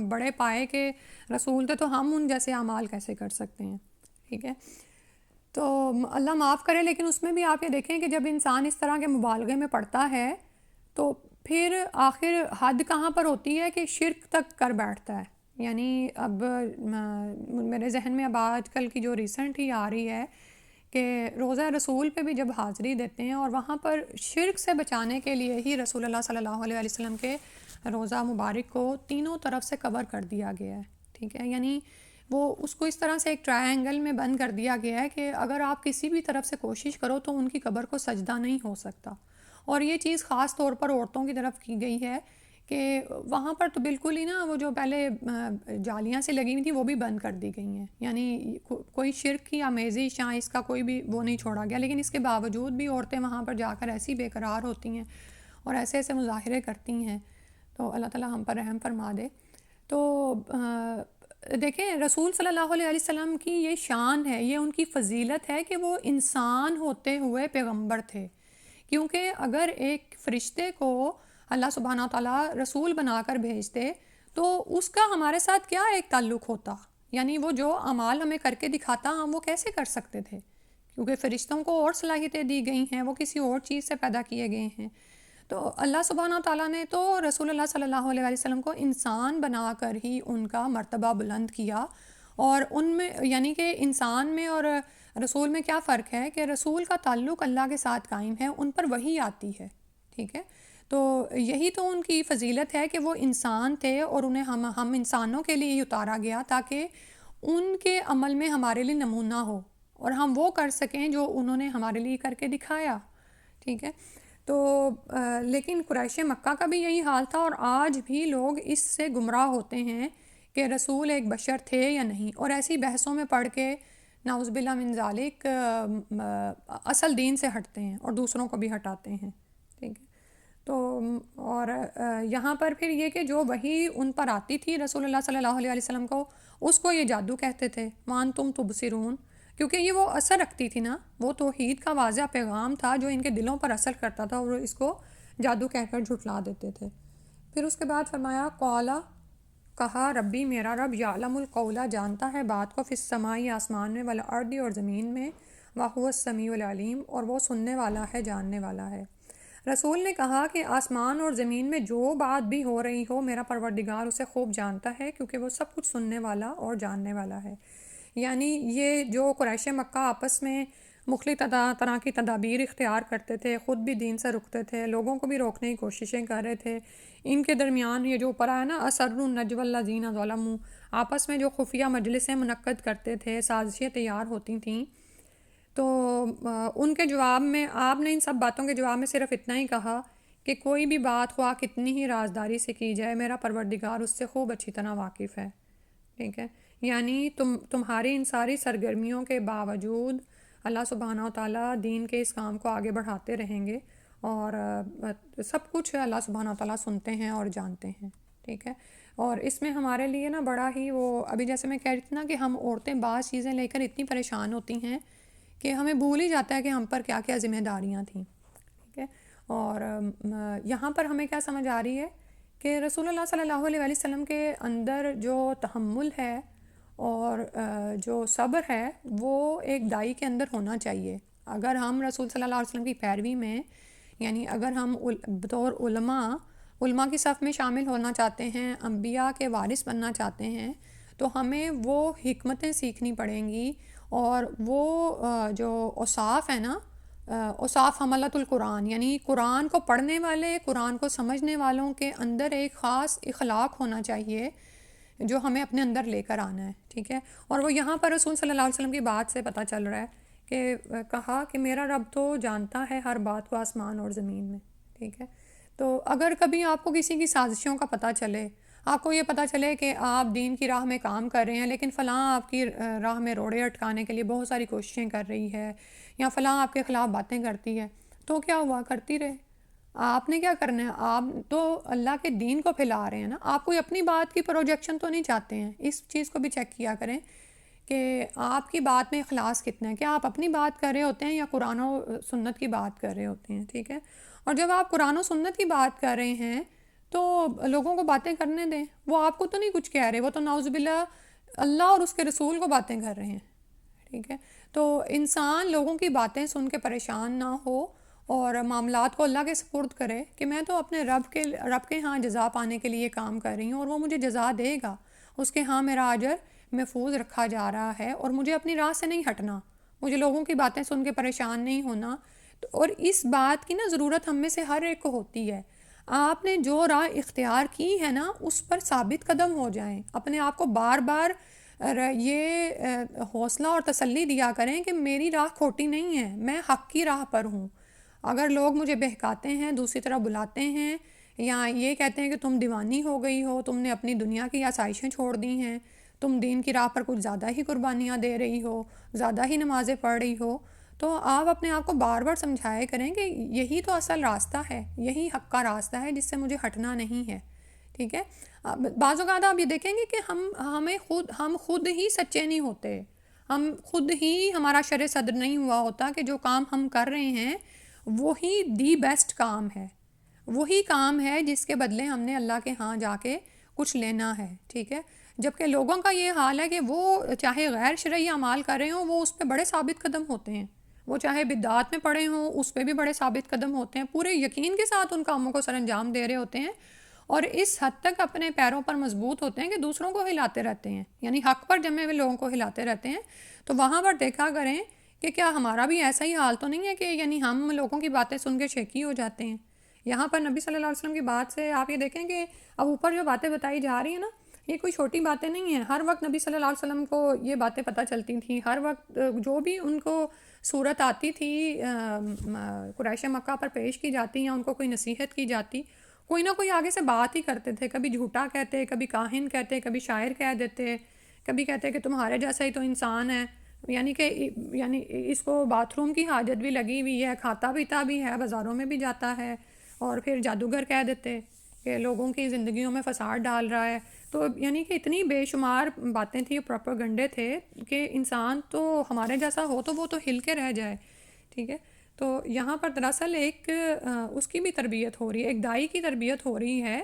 بڑے پائے کے رسول تھے، تو ہم ان جیسے اعمال کیسے کر سکتے ہیں، ٹھیک ہے۔ تو اللہ معاف کرے، لیکن اس میں بھی آپ یہ دیکھیں کہ جب انسان اس طرح کے مبالغے میں پڑتا ہے تو پھر آخر حد کہاں پر ہوتی ہے کہ شرک تک کر بیٹھتا ہے۔ یعنی اب میرے ذہن میں اب آج کل کی جو ریسنٹ ہی آ رہی ہے کہ روزہ رسول پہ بھی جب حاضری دیتے ہیں اور وہاں پر شرک سے بچانے کے لیے ہی رسول اللہ صلی اللہ علیہ وسلم کے روزہ مبارک کو تینوں طرف سے کور کر دیا گیا ہے، ٹھیک ہے، یعنی وہ اس کو اس طرح سے ایک ٹرائی اینگل میں بند کر دیا گیا ہے کہ اگر آپ کسی بھی طرف سے کوشش کرو تو ان کی قبر کو سجدہ نہیں ہو سکتا۔ اور یہ چیز خاص طور پر عورتوں کی طرف کی گئی ہے کہ وہاں پر تو بالکل ہی نا وہ جو پہلے جالیاں سے لگی ہوئی تھیں وہ بھی بند کر دی گئی ہیں، یعنی کوئی شرک کی آمیزش یا اس کا کوئی بھی وہ نہیں چھوڑا گیا، لیکن اس کے باوجود بھی عورتیں وہاں پر جا کر ایسی بے قرار ہوتی ہیں اور ایسے ایسے مظاہرے کرتی ہیں۔ تو اللہ تعالیٰ ہم پر رحم فرما دے۔ تو دیکھیں رسول صلی اللہ علیہ وسلم کی یہ شان ہے، یہ ان کی فضیلت ہے کہ وہ انسان ہوتے ہوئے پیغمبر تھے، کیونکہ اگر ایک فرشتے کو اللہ سبحانہ تعالیٰ رسول بنا کر بھیجتے تو اس کا ہمارے ساتھ کیا ایک تعلق ہوتا، یعنی وہ جو اعمال ہمیں کر کے دکھاتا ہم وہ کیسے کر سکتے تھے، کیونکہ فرشتوں کو اور صلاحیتیں دی گئی ہیں، وہ کسی اور چیز سے پیدا کیے گئے ہیں۔ تو اللہ سبحانہ تعالیٰ نے تو رسول اللہ صلی اللہ علیہ وسلم کو انسان بنا کر ہی ان کا مرتبہ بلند کیا، اور ان میں یعنی کہ انسان میں اور رسول میں کیا فرق ہے کہ رسول کا تعلق اللہ کے ساتھ قائم ہے، ان پر وحی آتی ہے، ٹھیک ہے۔ تو یہی تو ان کی فضیلت ہے کہ وہ انسان تھے اور انہیں ہم انسانوں کے لیے ہی اتارا گیا تاکہ ان کے عمل میں ہمارے لیے نمونہ ہو اور ہم وہ کر سکیں جو انہوں نے ہمارے لیے کر کے دکھایا، ٹھیک ہے۔ تو لیکن قریش مکہ کا بھی یہی حال تھا، اور آج بھی لوگ اس سے گمراہ ہوتے ہیں کہ رسول ایک بشر تھے یا نہیں، اور ایسی بحثوں میں پڑھ کے نعوذ باللہ من ذالک اصل دین سے ہٹتے ہیں اور دوسروں کو بھی ہٹاتے ہیں، ٹھیک ہے۔ تو اور یہاں پر پھر یہ کہ جو وحی ان پر آتی تھی رسول اللہ صلی اللہ علیہ وسلم کو، اس کو یہ جادو کہتے تھے، وَأَنْتُمْ تُبْصِرُونَ، کیونکہ یہ وہ اثر رکھتی تھی نا، وہ توحید کا واضح پیغام تھا جو ان کے دلوں پر اثر کرتا تھا، اور اس کو جادو کہہ کر جھٹلا دیتے تھے۔ پھر اس کے بعد فرمایا قَالَ، کہا ربی میرا رب یعلم القولا جانتا ہے بات کو، فی السماء آسمان میں، والارض اور زمین میں، وَهُوَ السمیع العلیم اور وہ سننے والا ہے جاننے والا ہے۔ رسول نے کہا کہ آسمان اور زمین میں جو بات بھی ہو رہی ہو میرا پروردگار اسے خوب جانتا ہے، کیونکہ وہ سب کچھ سننے والا اور جاننے والا ہے۔ یعنی یہ جو قریش مکہ آپس میں مختلف طرح کی تدابیر اختیار کرتے تھے، خود بھی دین سے رکتے تھے، لوگوں کو بھی روکنے کی کوششیں کر رہے تھے، ان کے درمیان یہ جو اوپر آیا نا اسر النجوى الذین ظلموا، آپس میں جو خفیہ مجلسیں منعقد کرتے تھے، سازشیں تیار ہوتی تھیں، تو ان کے جواب میں آپ نے ان سب باتوں کے جواب میں صرف اتنا ہی کہا کہ کوئی بھی بات خواہ کتنی ہی رازداری سے کی جائے میرا پروردگار اس سے خوب اچھی طرح واقف ہے، ٹھیک ہے۔ یعنی تمہاری ان ساری سرگرمیوں کے باوجود اللہ سبحانہ و تعالیٰ دین کے اس کام کو آگے بڑھاتے رہیں گے، اور سب کچھ اللہ سبحانہ و تعالیٰ سنتے ہیں اور جانتے ہیں، ٹھیک ہے۔ اور اس میں ہمارے لیے نا بڑا ہی وہ ابھی جیسے میں کہہ رہی تھی نا کہ ہم عورتیں بعض چیزیں لے کر اتنی پریشان ہوتی ہیں کہ ہمیں بھول ہی جاتا ہے کہ ہم پر کیا کیا ذمہ داریاں تھیں، ٹھیک ہے۔ اور یہاں پر ہمیں کیا سمجھ آ رہی ہے کہ رسول اللہ صلی اللہ علیہ وسلم کے اندر جو تحمل ہے اور جو صبر ہے وہ ایک دائی کے اندر ہونا چاہیے۔ اگر ہم رسول صلی اللہ علیہ وسلم کی پیروی میں، یعنی اگر ہم بطور علماء کی صف میں شامل ہونا چاہتے ہیں، انبیاء کے وارث بننا چاہتے ہیں، تو ہمیں وہ حکمتیں سیکھنی پڑیں گی، اور وہ جو اوصاف ہے نا، اوصاف حملۃ القرآن، یعنی قرآن کو پڑھنے والے، قرآن کو سمجھنے والوں کے اندر ایک خاص اخلاق ہونا چاہیے جو ہمیں اپنے اندر لے کر آنا ہے، ٹھیک ہے۔ اور وہ یہاں پر رسول صلی اللہ علیہ وسلم کی بات سے پتہ چل رہا ہے کہ کہا کہ میرا رب تو جانتا ہے ہر بات کو آسمان اور زمین میں، ٹھیک ہے۔ تو اگر کبھی آپ کو کسی کی سازشوں کا پتہ چلے، آپ کو یہ پتہ چلے کہ آپ دین کی راہ میں کام کر رہے ہیں لیکن فلاں آپ کی راہ میں روڑے اٹکانے کے لیے بہت ساری کوششیں کر رہی ہے، یا فلاں آپ کے خلاف باتیں کرتی ہے، تو کیا ہوا، کرتی رہے، آپ نے کیا کرنا ہے، آپ تو اللہ کے دین کو پھیلا رہے ہیں نا، آپ کوئی اپنی بات کی پروجیکشن تو نہیں چاہتے ہیں. اس چیز کو بھی چیک کیا کریں کہ آپ کی بات میں اخلاص کتنا ہے، کیا آپ اپنی بات کر رہے ہوتے ہیں یا قرآن و سنت کی بات کر رہے ہوتے ہیں. ٹھیک ہے، اور جب آپ قرآن و سنت کی بات کر رہے ہیں تو لوگوں کو باتیں کرنے دیں. وہ آپ کو تو نہیں کچھ کہہ رہے، وہ تو نعوذ باللہ اللہ اور اس کے رسول کو باتیں کر رہے ہیں. ٹھیک ہے، تو انسان لوگوں کی باتیں سن کے پریشان نہ ہو اور معاملات کو اللہ کے سپرد کرے کہ میں تو اپنے رب کے ہاں جزا پانے کے لیے کام کر رہی ہوں اور وہ مجھے جزا دے گا. اس کے ہاں میرا اجر محفوظ رکھا جا رہا ہے اور مجھے اپنی راہ سے نہیں ہٹنا، مجھے لوگوں کی باتیں سن کے پریشان نہیں ہونا. اور اس بات کی نا ضرورت ہم میں سے ہر ایک کو ہوتی ہے. آپ نے جو راہ اختیار کی ہے نا اس پر ثابت قدم ہو جائیں، اپنے آپ کو بار بار یہ حوصلہ اور تسلی دیا کریں کہ میری راہ کھوٹی نہیں ہے، میں حق کی راہ پر ہوں. اگر لوگ مجھے بہکاتے ہیں، دوسری طرف بلاتے ہیں یا یہ کہتے ہیں کہ تم دیوانی ہو گئی ہو، تم نے اپنی دنیا کی آسائشیں چھوڑ دی ہیں، تم دین کی راہ پر کچھ زیادہ ہی قربانیاں دے رہی ہو، زیادہ ہی نمازیں پڑھ رہی ہو، تو آپ اپنے آپ کو بار بار سمجھایا کریں کہ یہی تو اصل راستہ ہے، یہی حق کا راستہ ہے جس سے مجھے ہٹنا نہیں ہے. ٹھیک ہے، بعض اوقات آپ یہ دیکھیں گے کہ ہم خود ہی سچے نہیں ہوتے، ہم خود ہی ہمارا شرع صدر نہیں ہوا ہوتا کہ جو کام ہم کر رہے ہیں وہی دی بیسٹ کام ہے، وہی کام ہے جس کے بدلے ہم نے اللہ کے ہاں جا کے کچھ لینا ہے. ٹھیک ہے، جبکہ لوگوں کا یہ حال ہے کہ وہ چاہے غیر شرعی اعمال کر رہے ہوں وہ اس پہ بڑے ثابت قدم ہوتے ہیں، وہ چاہے بدعات میں پڑے ہوں اس پہ بھی بڑے ثابت قدم ہوتے ہیں، پورے یقین کے ساتھ ان کاموں کو سر انجام دے رہے ہوتے ہیں اور اس حد تک اپنے پیروں پر مضبوط ہوتے ہیں کہ دوسروں کو ہلاتے رہتے ہیں، یعنی حق پر جمے ہوئے لوگوں کو ہلاتے رہتے ہیں. تو وہاں پر دیکھا کریں کہ کیا ہمارا بھی ایسا ہی حال تو نہیں ہے کہ یعنی ہم لوگوں کی باتیں سن کے شیکی ہو جاتے ہیں. یہاں پر نبی صلی اللہ علیہ وسلم کی بات سے آپ یہ دیکھیں کہ اب اوپر جو باتیں بتائی جا رہی ہیں نا یہ کوئی چھوٹی باتیں نہیں ہیں. ہر وقت نبی صلی اللہ علیہ وسلم کو یہ باتیں پتہ چلتی تھیں، ہر وقت جو بھی ان کو صورت آتی تھی قریش مکہ پر پیش کی جاتی یا ان کو کوئی نصیحت کی جاتی، کوئی نہ کوئی آگے سے بات ہی کرتے تھے. کبھی جھوٹا کہتے، کبھی کاہن کہتے، کبھی شاعر کہہ دیتے، کبھی کہتے کہ تمہارے جیسا ہی تو انسان ہے، یعنی اس کو باتھ روم کی حاجت بھی لگی ہوئی ہے، کھاتا پیتا بھی ہے، بازاروں میں بھی جاتا ہے، اور پھر جادوگر کہہ دیتے کہ لوگوں کی زندگیوں میں فساد ڈال رہا ہے. تو یعنی کہ اتنی بے شمار باتیں تھیں، پروپیگنڈے تھے کہ انسان تو ہمارے جیسا ہو تو وہ تو ہل کے رہ جائے. ٹھیک ہے، تو یہاں پر دراصل ایک اس کی بھی تربیت ہو رہی ہے، ایک دائی کی تربیت ہو رہی ہے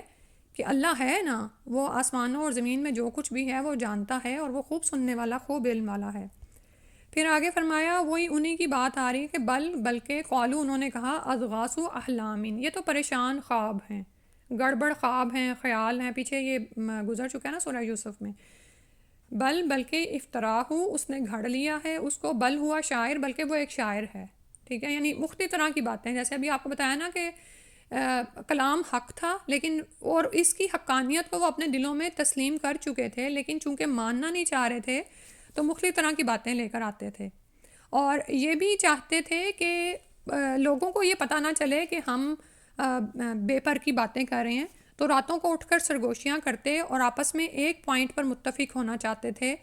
کہ اللہ ہے نا، وہ آسمانوں اور زمین میں جو کچھ بھی ہے وہ جانتا ہے اور وہ خوب سننے والا، خوب علم والا ہے. پھر آگے فرمایا وہی انہی کی بات آ رہی ہے کہ بلکہ قالو انہوں نے کہا اضغاث احلامین، یہ تو پریشان خواب ہیں، گڑبڑ خواب ہیں، خیال ہیں. پیچھے یہ گزر چکا ہے نا سورہ یوسف میں. بلکہ افطراہ اس نے گھڑ لیا ہے اس کو، بل ہوا شاعر، بلکہ وہ ایک شاعر ہے. ٹھیک ہے، یعنی مختلف طرح کی باتیں، جیسے ابھی آپ کو بتایا نا کہ کلام حق تھا لیکن اور اس کی حقانیت کو وہ اپنے دلوں میں تسلیم کر چکے تھے، لیکن چونکہ ماننا نہیں چاہ رہے تھے تو مختلف طرح کی باتیں لے کر آتے تھے. اور یہ بھی چاہتے تھے کہ لوگوں کو یہ پتہ نہ چلے کہ ہم بے پر کی باتیں کر رہے ہیں، تو راتوں کو اٹھ کر سرگوشیاں کرتے اور آپس میں ایک پوائنٹ پر متفق ہونا چاہتے تھے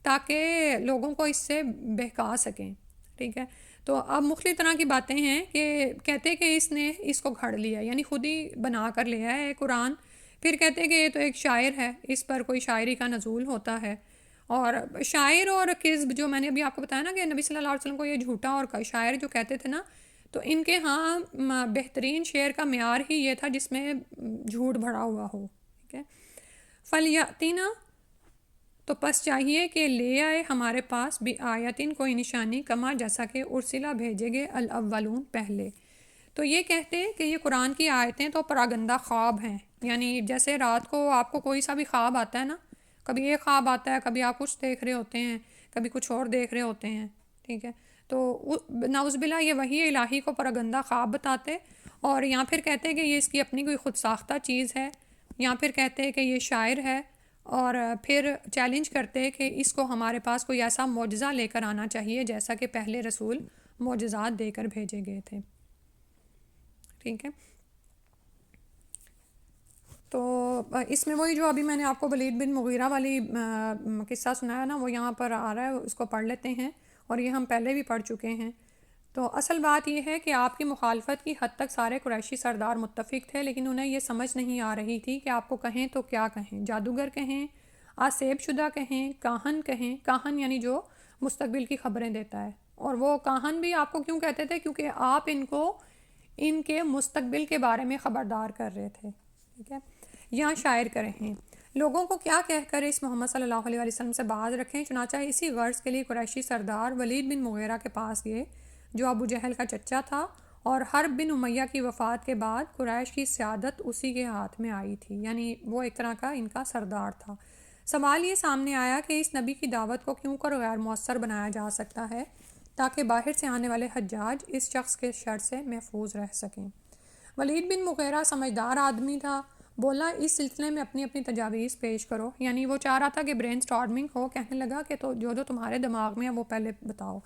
تاکہ لوگوں کو اس سے بہکا سکیں. ٹھیک ہے، تو اب مختلف طرح کی باتیں ہیں کہ کہتے کہ اس نے اس کو گھڑ لیا، یعنی خود ہی بنا کر لیا ہے قرآن. پھر کہتے کہ یہ تو ایک شاعر ہے، اس پر کوئی شاعری کا نزول ہوتا ہے. اور شاعر اور کذب جو میں نے ابھی آپ کو بتایا نا کہ نبی صلی اللہ علیہ وسلم کو یہ جھوٹا اور شاعر جو کہتے تھے نا، تو ان کے ہاں بہترین شعر کا معیار ہی یہ تھا جس میں جھوٹ بھرا ہوا ہو. ٹھیک ہے، فلیاتینا، تو پس چاہیے کہ لے آئے ہمارے پاس بھی آیتن کوئی نشانی، کما جیسا کہ ارسلہ بھیجے گئے الاولون پہلے. تو یہ کہتے کہ یہ قرآن کی آیتیں تو پراگندہ خواب ہیں، یعنی جیسے رات کو آپ کو کوئی سا بھی خواب آتا ہے نا، کبھی یہ خواب آتا ہے، کبھی آپ کچھ دیکھ رہے ہوتے ہیں، کبھی کچھ اور دیکھ رہے ہوتے ہیں. ٹھیک ہے، تو نعوذ باللہ یہ وحی الہی کو پراگندہ خواب بتاتے اور یہاں پھر کہتے کہ یہ اس کی اپنی کوئی خود ساختہ چیز ہے، یہاں پھر کہتے کہ یہ شاعر ہے، اور پھر چیلنج کرتے کہ اس کو ہمارے پاس کوئی ایسا معجزہ لے کر آنا چاہیے جیسا کہ پہلے رسول معجزات دے کر بھیجے گئے تھے. ٹھیک ہے، تو اس میں وہی جو ابھی میں نے آپ کو ولید بن مغیرہ والی قصہ سنایا نا وہ یہاں پر آ رہا ہے، اس کو پڑھ لیتے ہیں اور یہ ہم پہلے بھی پڑھ چکے ہیں. تو اصل بات یہ ہے کہ آپ کی مخالفت کی حد تک سارے قریشی سردار متفق تھے، لیکن انہیں یہ سمجھ نہیں آ رہی تھی کہ آپ کو کہیں تو کیا کہیں، جادوگر کہیں، آسیب شدہ کہیں، کاہن کہیں، کاہن یعنی جو مستقبل کی خبریں دیتا ہے، اور وہ کاہن بھی آپ کو کیوں کہتے تھے؟ کیونکہ آپ ان کو ان کے مستقبل کے بارے میں خبردار کر رہے تھے، ٹھیک ہے۔ یہاں شاعر کریں لوگوں کو کیا کہہ کر اس محمد صلی اللہ علیہ وسلم سے باز رکھیں، چنانچہ اسی غرض کے لیے قریشی سردار ولید بن مغیرہ کے پاس گئے جو ابو جہل کا چچا تھا، اور حرب بن امیہ کی وفات کے بعد قریش کی سیادت اسی کے ہاتھ میں آئی تھی، یعنی وہ ایک طرح کا ان کا سردار تھا۔ سوال یہ سامنے آیا کہ اس نبی کی دعوت کو کیوں کر غیر مؤثر بنایا جا سکتا ہے تاکہ باہر سے آنے والے حجاج اس شخص کے شر سے محفوظ رہ سکیں۔ ولید بن مغیرہ سمجھدار آدمی تھا، بولا اس سلسلے میں اپنی اپنی تجاویز پیش کرو، یعنی وہ چاہ رہا تھا کہ برین سٹارمنگ ہو، کہنے لگا کہ تو جو تمہارے دماغ میں ہے وہ پہلے بتاؤ۔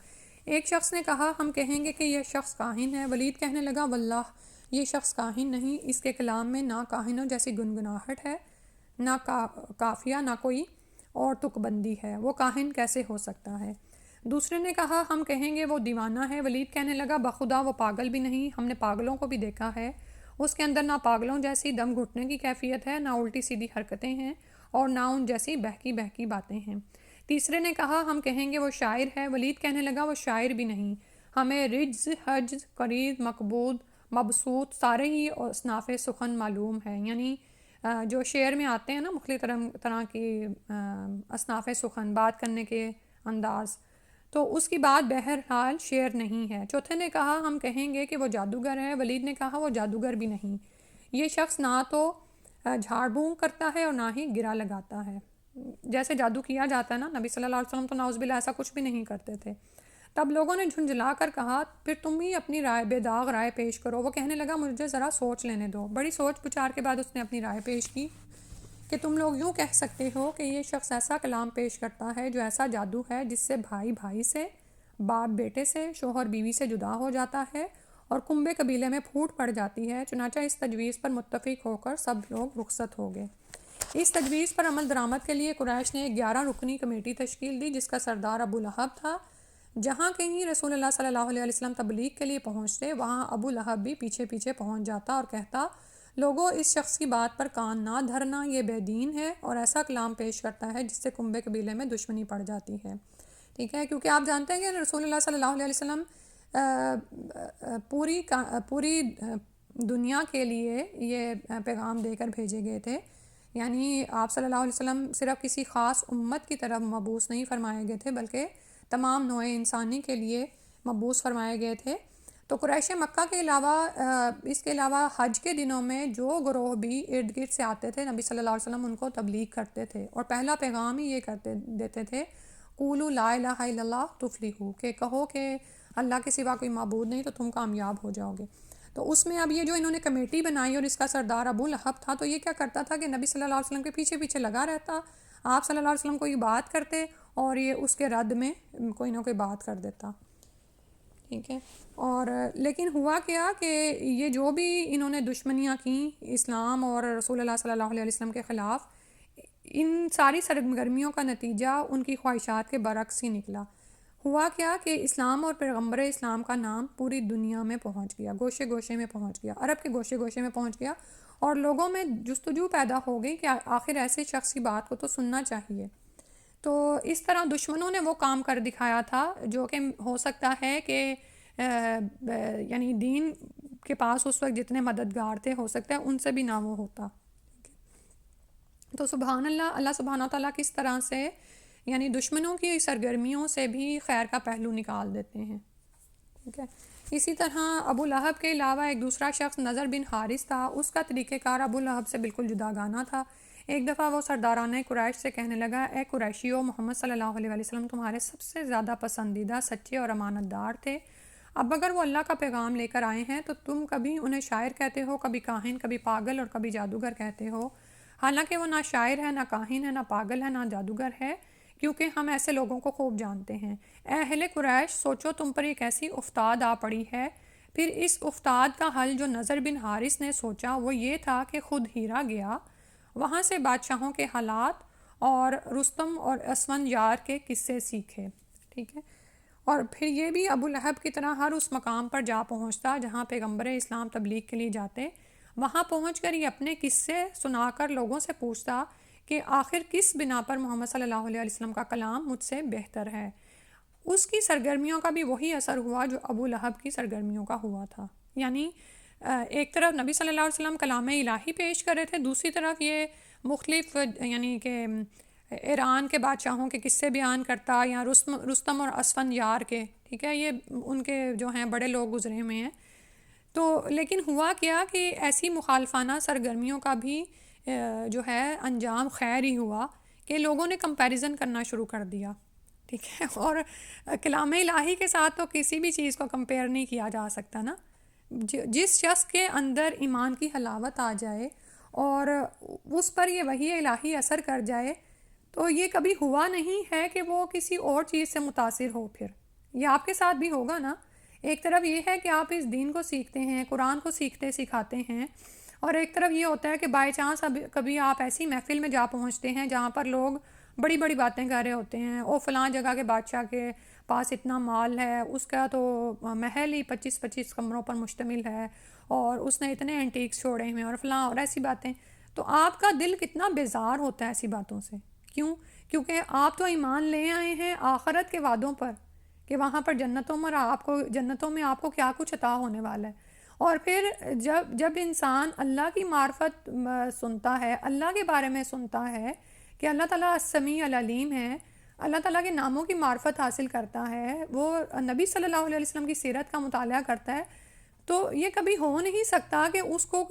ایک شخص نے کہا ہم کہیں گے کہ یہ شخص کاہن ہے۔ ولید کہنے لگا واللہ یہ شخص کاہن نہیں، اس کے کلام میں نہ کاہنوں جیسی گنگناہٹ ہے، نہ کافیہ، نہ کوئی اور تک بندی ہے، وہ کاہن کیسے ہو سکتا ہے؟ دوسرے نے کہا ہم کہیں گے وہ دیوانہ ہے۔ ولید کہنے لگا بخدا وہ پاگل بھی نہیں، ہم نے پاگلوں کو بھی دیکھا ہے، اس کے اندر نہ پاگلوں جیسی دم گھٹنے کی کیفیت ہے، نہ الٹی سیدھی حرکتیں ہیں، اور نہ ان جیسی بہکی بہکی باتیں ہیں۔ تیسرے نے کہا ہم کہیں گے وہ شاعر ہے۔ ولید کہنے لگا وہ شاعر بھی نہیں، ہمیں رجز، حجز، قرید، مقبود، مبسوط سارے ہی اصناف سخن معلوم ہے، یعنی جو شعر میں آتے ہیں نا مختلف طرح کی اصناف سخن، بات کرنے کے انداز، تو اس کی بات بہرحال شعر نہیں ہے۔ چوتھے نے کہا ہم کہیں گے کہ وہ جادوگر ہے۔ ولید نے کہا وہ جادوگر بھی نہیں، یہ شخص نہ تو جھاڑ بھونگ کرتا ہے اور نہ ہی گرا لگاتا ہے، جیسے جادو کیا جاتا ہے نا، نبی صلی اللہ علیہ وسلم تو نعوذ باللہ ایسا کچھ بھی نہیں کرتے تھے۔ تب لوگوں نے جھنجھلا کر کہا پھر تم ہی اپنی رائے بے داغ رائے پیش کرو۔ وہ کہنے لگا مجھے ذرا سوچ لینے دو۔ بڑی سوچ بچار کے بعد اس نے اپنی رائے پیش کی کہ تم لوگ یوں کہہ سکتے ہو کہ یہ شخص ایسا کلام پیش کرتا ہے جو ایسا جادو ہے جس سے بھائی بھائی سے، باپ بیٹے سے، شوہر بیوی سے جدا ہو جاتا ہے اور کنبے قبیلے میں پھوٹ پڑ جاتی ہے۔ چنانچہ اس تجویز پر متفق ہو کر سب لوگ رخصت ہو گئے۔ اس تجویز پر عمل درآمد کے لیے قریش نے 11 رکنی کمیٹی تشکیل دی جس کا سردار ابو لہب تھا۔ جہاں کہیں رسول اللہ صلی اللہ علیہ وسلم تبلیغ کے لیے پہنچتے وہاں ابو لہب بھی پیچھے پیچھے پہنچ جاتا اور کہتا لوگوں اس شخص کی بات پر کان نہ دھرنا، یہ بے دین ہے اور ایسا کلام پیش کرتا ہے جس سے کنبے قبیلے میں دشمنی پڑ جاتی ہے، ٹھیک ہے، کیونکہ آپ جانتے ہیں کہ رسول اللہ صلی اللہ علیہ وسلم پوری دنیا کے لیے یہ پیغام دے کر بھیجے گئے تھے، یعنی آپ صلی اللہ علیہ وسلم صرف کسی خاص امت کی طرف مبعوث نہیں فرمائے گئے تھے بلکہ تمام نوع انسانی کے لیے مبعوث فرمائے گئے تھے۔ تو قریش مکہ کے علاوہ اس کے علاوہ حج کے دنوں میں جو گروہ بھی ارد گرد سے آتے تھے نبی صلی اللہ علیہ وسلم ان کو تبلیغ کرتے تھے، اور پہلا پیغام ہی یہ دیتے تھے قولوا لا الہ الا اللہ تفلحوا، کہ کہو کہ اللہ کے سوا کوئی معبود نہیں تو تم کامیاب ہو جاؤ گے۔ تو اس میں اب یہ جو انہوں نے کمیٹی بنائی اور اس کا سردار ابو لہب تھا، تو یہ کیا کرتا تھا کہ نبی صلی اللہ علیہ وسلم کے پیچھے پیچھے لگا رہتا، آپ صلی اللہ علیہ وسلم کوئی بات کرتے اور یہ اس کے رد میں کوئی نہ کوئی بات کر دیتا، ٹھیک ہے۔ اور لیکن ہوا کیا کہ یہ جو بھی انہوں نے دشمنیاں کیں اسلام اور رسول اللہ صلی اللہ علیہ وسلم کے خلاف، ان ساری سرگرمیوں کا نتیجہ ان کی خواہشات کے برعکس ہی نکلا۔ ہوا کیا کہ اسلام اور پیغمبر اسلام کا نام پوری دنیا میں پہنچ گیا، گوشے گوشے میں پہنچ گیا، عرب کے گوشے گوشے میں پہنچ گیا، اور لوگوں میں جستجو پیدا ہو گئی کہ آخر ایسے شخص کی بات کو تو سننا چاہیے۔ تو اس طرح دشمنوں نے وہ کام کر دکھایا تھا جو کہ ہو سکتا ہے کہ یعنی دین کے پاس اس وقت جتنے مددگار تھے ہو سکتا ہے ان سے بھی نہ وہ ہوتا۔ تو سبحان اللہ، اللہ سبحانہ تعالیٰ کس طرح سے یعنی دشمنوں کی سرگرمیوں سے بھی خیر کا پہلو نکال دیتے ہیں، ٹھیک ہے۔ اسی طرح ابو لہب کے علاوہ ایک دوسرا شخص نضر بن حارث تھا، اس کا طریقہ کار ابو لہب سے بالکل جدا گانا تھا۔ ایک دفعہ وہ سرداران قریش سے کہنے لگا اے قریشیو، محمد صلی اللہ علیہ وسلم تمہارے سب سے زیادہ پسندیدہ، سچے اور امانت دار تھے، اب اگر وہ اللہ کا پیغام لے کر آئے ہیں تو تم کبھی انہیں شاعر کہتے ہو، کبھی کاہن، کبھی پاگل اور کبھی جادوگر کہتے ہو، حالانکہ وہ نہ شاعر ہے، نہ کاہن ہے، نہ پاگل ہے، نہ جادوگر ہے، کیونکہ ہم ایسے لوگوں کو خوب جانتے ہیں۔ اے اہل قریش، سوچو تم پر ایک ایسی افتاد آ پڑی ہے۔ پھر اس افتاد کا حل جو نضر بن حارث نے سوچا وہ یہ تھا کہ خود ہیرا گیا، وہاں سے بادشاہوں کے حالات اور رستم اور اسفن یار کے قصے سیکھے، ٹھیک ہے۔ اور پھر یہ بھی ابو لہب کی طرح ہر اس مقام پر جا پہنچتا جہاں پیغمبر اسلام تبلیغ کے لیے جاتے، وہاں پہنچ کر یہ اپنے قصے سنا کر لوگوں سے پوچھتا کہ آخر کس بنا پر محمد صلی اللہ علیہ وسلم کا کلام مجھ سے بہتر ہے۔ اس کی سرگرمیوں کا بھی وہی اثر ہوا جو ابو لہب کی سرگرمیوں کا ہوا تھا، یعنی ایک طرف نبی صلی اللہ علیہ وسلم کلام الہی پیش کر رہے تھے، دوسری طرف یہ مختلف یعنی کہ ایران کے بادشاہوں کے قصے بیان کرتا، یا رستم اور اسفن یار کے، ٹھیک ہے، یہ ان کے جو ہیں بڑے لوگ گزرے ہوئے ہیں۔ تو لیکن ہوا کیا کہ ایسی مخالفانہ سرگرمیوں کا بھی جو ہے انجام خیر ہی ہوا کہ لوگوں نے کمپیریزن کرنا شروع کر دیا، ٹھیک ہے، اور کلام الہی کے ساتھ تو کسی بھی چیز کو کمپیئر نہیں کیا جا سکتا نا۔ جس شخص کے اندر ایمان کی حلاوت آ جائے اور اس پر یہ وحی الہی اثر کر جائے، تو یہ کبھی ہوا نہیں ہے کہ وہ کسی اور چیز سے متاثر ہو، پھر یہ آپ کے ساتھ بھی ہوگا نا۔ ایک طرف یہ ہے کہ آپ اس دین کو سیکھتے ہیں، قرآن کو سیکھتے سکھاتے ہیں، اور ایک طرف یہ ہوتا ہے کہ بائی چانس کبھی آپ ایسی محفل میں جا پہنچتے ہیں جہاں پر لوگ بڑی بڑی باتیں کر رہے ہوتے ہیں، او فلاں جگہ کے بادشاہ کے پاس اتنا مال ہے، اس کا تو محل ہی 25 کمروں پر مشتمل ہے، اور اس نے اتنے اینٹیکس چھوڑے ہیں اور فلاں اور ایسی باتیں، تو آپ کا دل کتنا بیزار ہوتا ہے ایسی باتوں سے۔ کیوں؟ کیونکہ آپ تو ایمان لے آئے ہیں آخرت کے وعدوں پر کہ وہاں پر جنتوں میں آپ کو کیا کچھ عطا ہونے والا ہے، اور پھر جب انسان اللہ کی معرفت سنتا ہے، اللہ کے بارے میں سنتا ہے کہ اللہ تعالیٰ السمیع العلیم ہے، اللہ تعالیٰ کے ناموں کی معرفت حاصل کرتا ہے، وہ نبی صلی اللہ علیہ وسلم کی سیرت کا مطالعہ کرتا ہے، تو یہ کبھی ہو نہیں سکتا کہ اس کو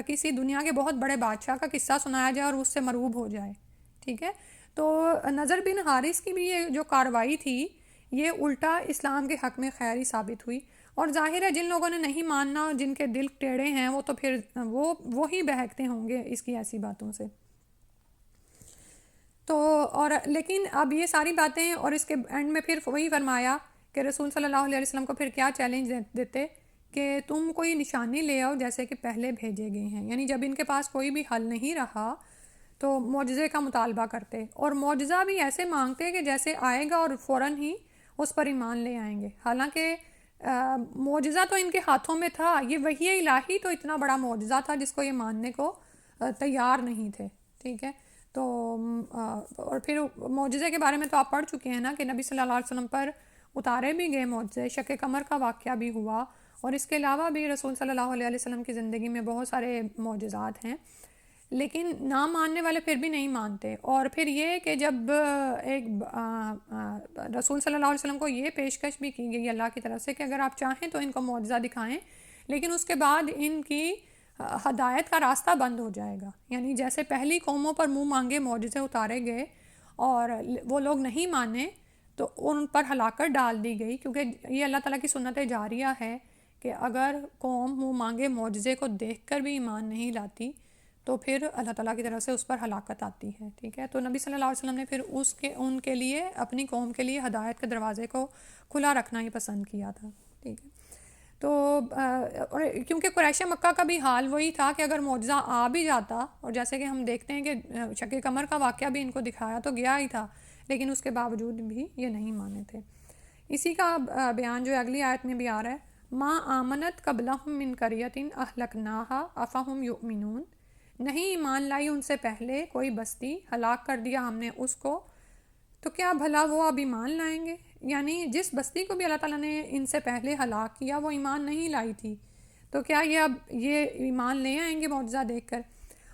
کسی دنیا کے بہت بڑے بادشاہ کا قصہ سنایا جائے اور اس سے مرعوب ہو جائے، ٹھیک ہے۔ تو نضر بن حارث کی بھی یہ جو کارروائی تھی، یہ الٹا اسلام کے حق میں خیر ہی ثابت ہوئی، اور ظاہر ہے جن لوگوں نے نہیں ماننا، جن کے دل ٹیڑھے ہیں، وہ تو پھر وہی بہکتے ہوں گے اس کی ایسی باتوں سے۔ تو اور لیکن اب یہ ساری باتیں، اور اس کے اینڈ میں پھر وہی فرمایا کہ رسول صلی اللہ علیہ وسلم کو پھر کیا چیلنج دیتے کہ تم کوئی نشانی لے آؤ جیسے کہ پہلے بھیجے گئے ہیں، یعنی جب ان کے پاس کوئی بھی حل نہیں رہا تو معجزے کا مطالبہ کرتے، اور معجزہ بھی ایسے مانگتے کہ جیسے آئے گا اور فوراً ہی اس پر ایمان لے آئیں گے، حالانکہ معجزہ تو ان کے ہاتھوں میں تھا، یہ وحی الہی تو اتنا بڑا معجزہ تھا جس کو یہ ماننے کو تیار نہیں تھے، ٹھیک ہے۔ تو اور پھر معجزے کے بارے میں تو آپ پڑھ چکے ہیں نا کہ نبی صلی اللہ علیہ وسلم پر اتارے بھی گئے معجزے، شق قمر کا واقعہ بھی ہوا، اور اس کے علاوہ بھی رسول صلی اللہ علیہ وسلم کی زندگی میں بہت سارے معجزات ہیں، لیکن نہ ماننے والے پھر بھی نہیں مانتے۔ اور پھر یہ کہ جب ایک رسول صلی اللہ علیہ وسلم کو یہ پیشکش بھی کی گئی اللہ کی طرف سے کہ اگر آپ چاہیں تو ان کو معجزہ دکھائیں، لیکن اس کے بعد ان کی ہدایت کا راستہ بند ہو جائے گا، یعنی جیسے پہلی قوموں پر منہ مانگے معجزے اتارے گئے اور وہ لوگ نہیں مانے تو ان پر ہلاکت ڈال دی گئی، کیونکہ یہ اللہ تعالیٰ کی سنت جاریہ ہے کہ اگر قوم منہ مانگے معجزے کو دیکھ کر بھی ایمان نہیں لاتی تو پھر اللہ تعالیٰ کی طرف سے اس پر ہلاکت آتی ہے، ٹھیک ہے۔ تو نبی صلی اللہ علیہ وسلم نے پھر ان کے لیے، اپنی قوم کے لیے ہدایت کے دروازے کو کھلا رکھنا ہی پسند کیا تھا، ٹھیک ہے۔ تو کیونکہ قریش مکہ کا بھی حال وہی تھا کہ اگر معجزہ آ بھی جاتا، اور جیسے کہ ہم دیکھتے ہیں کہ شق قمر کا واقعہ بھی ان کو دکھایا تو گیا ہی تھا، لیکن اس کے باوجود بھی یہ نہیں مانے تھے۔ اسی کا بیان جو اگلی آیت میں بھی آ رہا ہے، ما آمنت قبلہم من قریۃ اہلکناہا افہم یؤمنون، نہیں ایمان لائی ان سے پہلے کوئی بستی، ہلاک کر دیا ہم نے اس کو، تو کیا بھلا وہ اب ایمان لائیں گے؟ یعنی جس بستی کو بھی اللہ تعالیٰ نے ان سے پہلے ہلاک کیا وہ ایمان نہیں لائی تھی، تو کیا یہ ایمان لے آئیں گے معجزہ دیکھ کر؟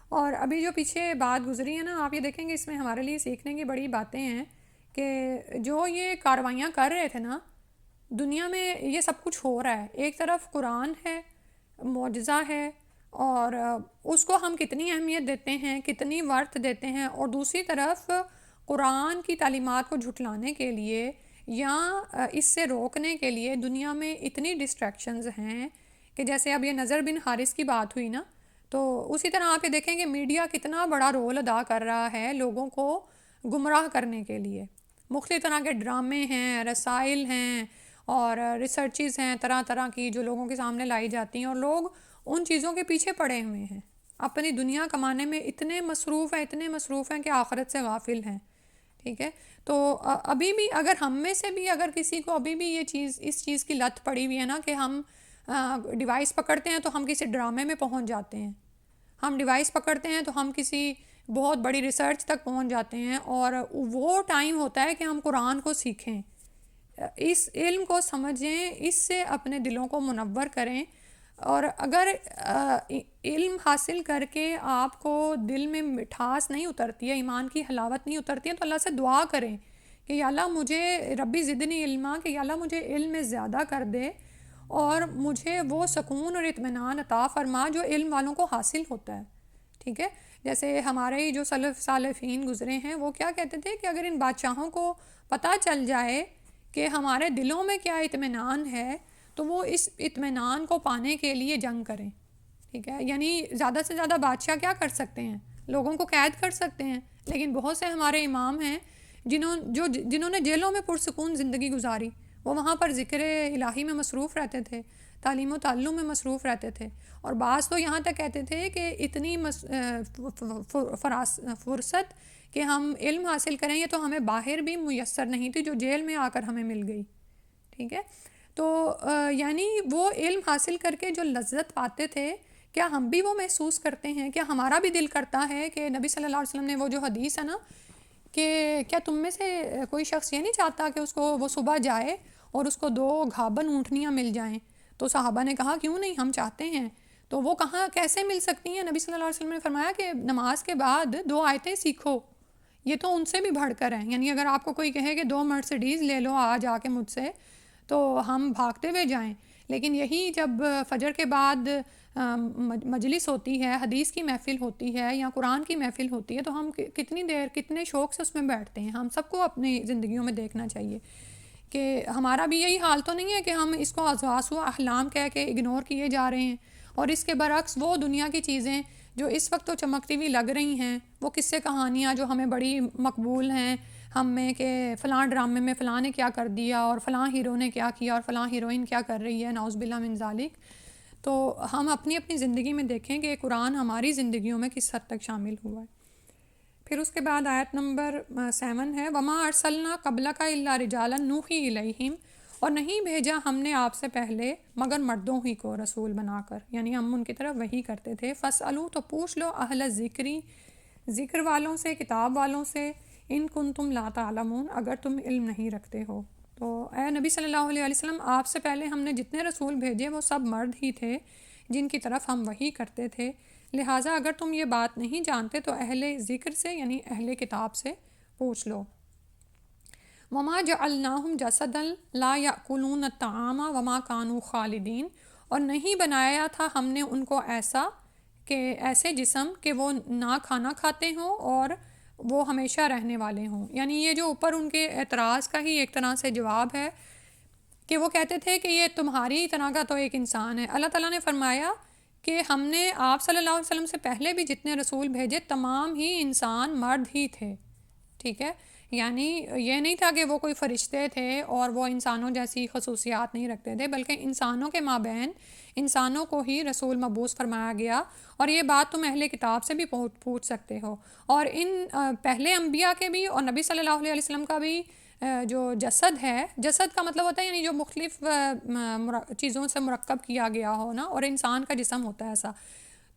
اور ابھی جو پیچھے بات گزری ہے نا، آپ یہ دیکھیں گے اس میں ہمارے لیے سیکھنے کی بڑی باتیں ہیں کہ جو یہ کاروائیاں کر رہے تھے نا دنیا میں، یہ سب کچھ ہو رہا ہے، ایک طرف قرآن ہے، معجزہ ہے، اور اس کو ہم کتنی اہمیت دیتے ہیں، کتنی ورث دیتے ہیں، اور دوسری طرف قرآن کی تعلیمات کو جھٹلانے کے لیے یا اس سے روکنے کے لیے دنیا میں اتنی ڈسٹریکشنز ہیں کہ جیسے اب یہ نضر بن حارث کی بات ہوئی نا، تو اسی طرح آپ یہ دیکھیں کہ میڈیا کتنا بڑا رول ادا کر رہا ہے لوگوں کو گمراہ کرنے کے لیے، مختلف طرح کے ڈرامے ہیں، رسائل ہیں، اور ریسرچز ہیں طرح طرح کی جو لوگوں کے سامنے لائی جاتی ہیں، اور لوگ ان چیزوں کے پیچھے پڑے ہوئے ہیں، اپنی دنیا کمانے میں اتنے مصروف ہیں کہ آخرت سے غافل ہیں، ٹھیک ہے. تو ابھی بھی اگر ہم میں سے بھی اگر کسی کو ابھی بھی یہ چیز اس چیز کی لت پڑی ہوئی ہے نا کہ ہم ڈیوائس پکڑتے ہیں تو ہم کسی ڈرامے میں پہنچ جاتے ہیں، ہم ڈیوائس پکڑتے ہیں تو ہم کسی بہت بڑی ریسرچ تک پہنچ جاتے ہیں، اور وہ ٹائم ہوتا ہے کہ ہم قرآن کو سیکھیں، اس علم کو سمجھیں، اس سے اپنے دلوں کو منور کریں. اور اگر علم حاصل کر کے آپ کو دل میں مٹھاس نہیں اترتی ہے، ایمان کی حلاوت نہیں اترتی ہے، تو اللہ سے دعا کریں کہ یا اللہ مجھے ربی زدنی علما، کہ یا اللہ مجھے علم میں زیادہ کر دے اور مجھے وہ سکون اور اطمینان عطا فرما جو علم والوں کو حاصل ہوتا ہے. ٹھیک ہے. جیسے ہمارے ہی جو سلف صالحین گزرے ہیں وہ کیا کہتے تھے کہ اگر ان بادشاہوں کو پتہ چل جائے کہ ہمارے دلوں میں کیا اطمینان ہے تو وہ اس اطمینان کو پانے کے لیے جنگ کریں. ٹھیک ہے. یعنی زیادہ سے زیادہ بادشاہ کیا کر سکتے ہیں؟ لوگوں کو قید کر سکتے ہیں، لیکن بہت سے ہمارے امام ہیں جنہوں نے جیلوں میں پرسکون زندگی گزاری، وہ وہاں پر ذکر الہی میں مصروف رہتے تھے، تعلیم و تعلم میں مصروف رہتے تھے، اور بعض تو یہاں تک کہتے تھے کہ اتنی فرصت کہ ہم علم حاصل کریں یہ تو ہمیں باہر بھی میسر نہیں تھی جو جیل میں آ کر ہمیں مل گئی. ٹھیک ہے. تو یعنی وہ علم حاصل کر کے جو لذت پاتے تھے، کیا ہم بھی وہ محسوس کرتے ہیں؟ کیا ہمارا بھی دل کرتا ہے کہ نبی صلی اللہ علیہ وسلم نے وہ جو حدیث ہے نا کہ کیا تم میں سے کوئی شخص یہ نہیں چاہتا کہ اس کو وہ صبح جائے اور اس کو 2 گھابن اونٹنیاں مل جائیں؟ تو صحابہ نے کہا کیوں نہیں، ہم چاہتے ہیں. تو وہ کہاں کیسے مل سکتی ہیں؟ نبی صلی اللہ علیہ وسلم نے فرمایا کہ نماز کے بعد 2 آیتیں سیکھو، یہ تو ان سے بھی بڑھ کر ہیں. یعنی اگر آپ کو کوئی کہے کہ 2 مرسڈیز لے لو آج آ کے مجھ سے، تو ہم بھاگتے ہوئے جائیں. لیکن یہی جب فجر کے بعد مجلس ہوتی ہے، حدیث کی محفل ہوتی ہے یا قرآن کی محفل ہوتی ہے، تو ہم کتنی دیر کتنے شوق سے اس میں بیٹھتے ہیں. ہم سب کو اپنی زندگیوں میں دیکھنا چاہیے کہ ہمارا بھی یہی حال تو نہیں ہے کہ ہم اس کو ازواس و احلام کہہ کے اگنور کیے جا رہے ہیں، اور اس کے برعکس وہ دنیا کی چیزیں جو اس وقت تو چمکتی ہوئی لگ رہی ہیں، وہ قصے کہانیاں جو ہمیں بڑی مقبول ہیں ہم میں کہ فلاں ڈرامے میں فلاں نے کیا کر دیا اور فلاں ہیرو نے کیا کیا اور فلاں ہیروئن کیا کر رہی ہے، نعوذ باللہ من ذالک. تو ہم اپنی زندگی میں دیکھیں کہ قرآن ہماری زندگیوں میں کس حد تک شامل ہوا ہے. پھر اس کے بعد آیت نمبر 7 ہے وما ارسلنا قبلک الا رجالا نوحی الیہم، اور نہیں بھیجا ہم نے آپ سے پہلے مگر مردوں ہی کو رسول بنا کر، یعنی ہم ان کی طرف وحی کرتے تھے. فاسألوا، تو پوچھ لو اہل ذکری، ذکر والوں سے، کتاب والوں سے، ان کنتم لا تعلمون، اگر تم علم نہیں رکھتے ہو. تو اے نبی صلی اللہ علیہ وسلم، آپ سے پہلے ہم نے جتنے رسول بھیجے وہ سب مرد ہی تھے جن کی طرف ہم وحی کرتے تھے. لہٰذا اگر تم یہ بات نہیں جانتے تو اہل ذکر سے یعنی اہل کتاب سے پوچھ لو. وما جعلناہم جسدا لا یأکلون الطعام وما کانوا خالدین، اور نہیں بنایا تھا ہم نے ان کو ایسے جسم کہ وہ نہ کھانا کھاتے ہوں اور وہ ہمیشہ رہنے والے ہوں. یعنی یہ جو اوپر ان کے اعتراض کا ہی ایک طرح سے جواب ہے کہ وہ کہتے تھے کہ یہ تمہاری طرح کا تو ایک انسان ہے. اللہ تعالیٰ نے فرمایا کہ ہم نے آپ صلی اللہ علیہ وسلم سے پہلے بھی جتنے رسول بھیجے تمام ہی انسان مرد ہی تھے. ٹھیک ہے. یعنی یہ نہیں تھا کہ وہ کوئی فرشتے تھے اور وہ انسانوں جیسی خصوصیات نہیں رکھتے تھے، بلکہ انسانوں کے مابین انسانوں کو ہی رسول مبعوث فرمایا گیا. اور یہ بات تم اہل کتاب سے بھی پوچھ سکتے ہو. اور ان پہلے انبیاء کے بھی اور نبی صلی اللہ علیہ وسلم کا بھی جو جسد ہے، جسد کا مطلب ہوتا ہے یعنی جو مختلف چیزوں سے مرکب کیا گیا ہو نا، اور انسان کا جسم ہوتا ہے ایسا.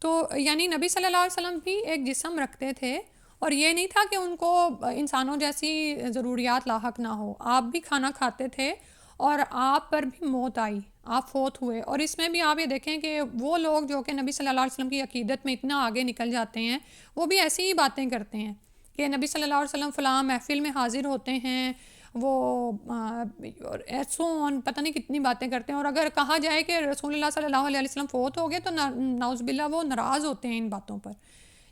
تو یعنی نبی صلی اللہ علیہ وسلم بھی ایک جسم رکھتے تھے، اور یہ نہیں تھا کہ ان کو انسانوں جیسی ضروریات لاحق نہ ہو. آپ بھی کھانا کھاتے تھے اور آپ پر بھی موت آئی، آپ فوت ہوئے. اور اس میں بھی آپ یہ دیکھیں کہ وہ لوگ جو کہ نبی صلی اللہ علیہ وسلم کی عقیدت میں اتنا آگے نکل جاتے ہیں، وہ بھی ایسی ہی باتیں کرتے ہیں کہ نبی صلی اللہ علیہ وسلم فلاں محفل میں حاضر ہوتے ہیں، وہ ایسوں پتہ نہیں کتنی باتیں کرتے ہیں. اور اگر کہا جائے کہ رسول اللہ صلی اللہ علیہ وسلم فوت ہو گئے تو نعوذ باللہ وہ ناراض ہوتے ہیں ان باتوں پر.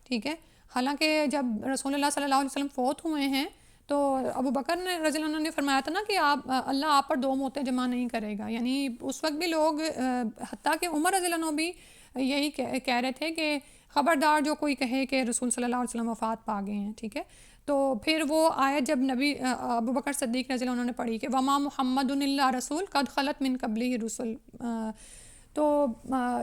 ٹھیک ہے. حالانکہ جب رسول اللہ صلی اللہ علیہ وسلم فوت ہوئے ہیں تو ابو بکر نے رضی اللہ عنہ نے فرمایا تھا نا کہ اللہ آپ پر 2 موتیں جمع نہیں کرے گا. یعنی اس وقت بھی لوگ حتیٰ کہ عمر رضی اللہ عنہ بھی یہی کہہ رہے تھے کہ خبردار جو کوئی کہے کہ رسول صلی اللہ علیہ وسلم وفات پا گئے ہیں. ٹھیک ہے. تو پھر وہ آیت جب نبی ابو بکر صدیق رضی اللہ عنہ نے پڑھی کہ وما محمد الا رسول قد خلت من قبلہ رسل، تو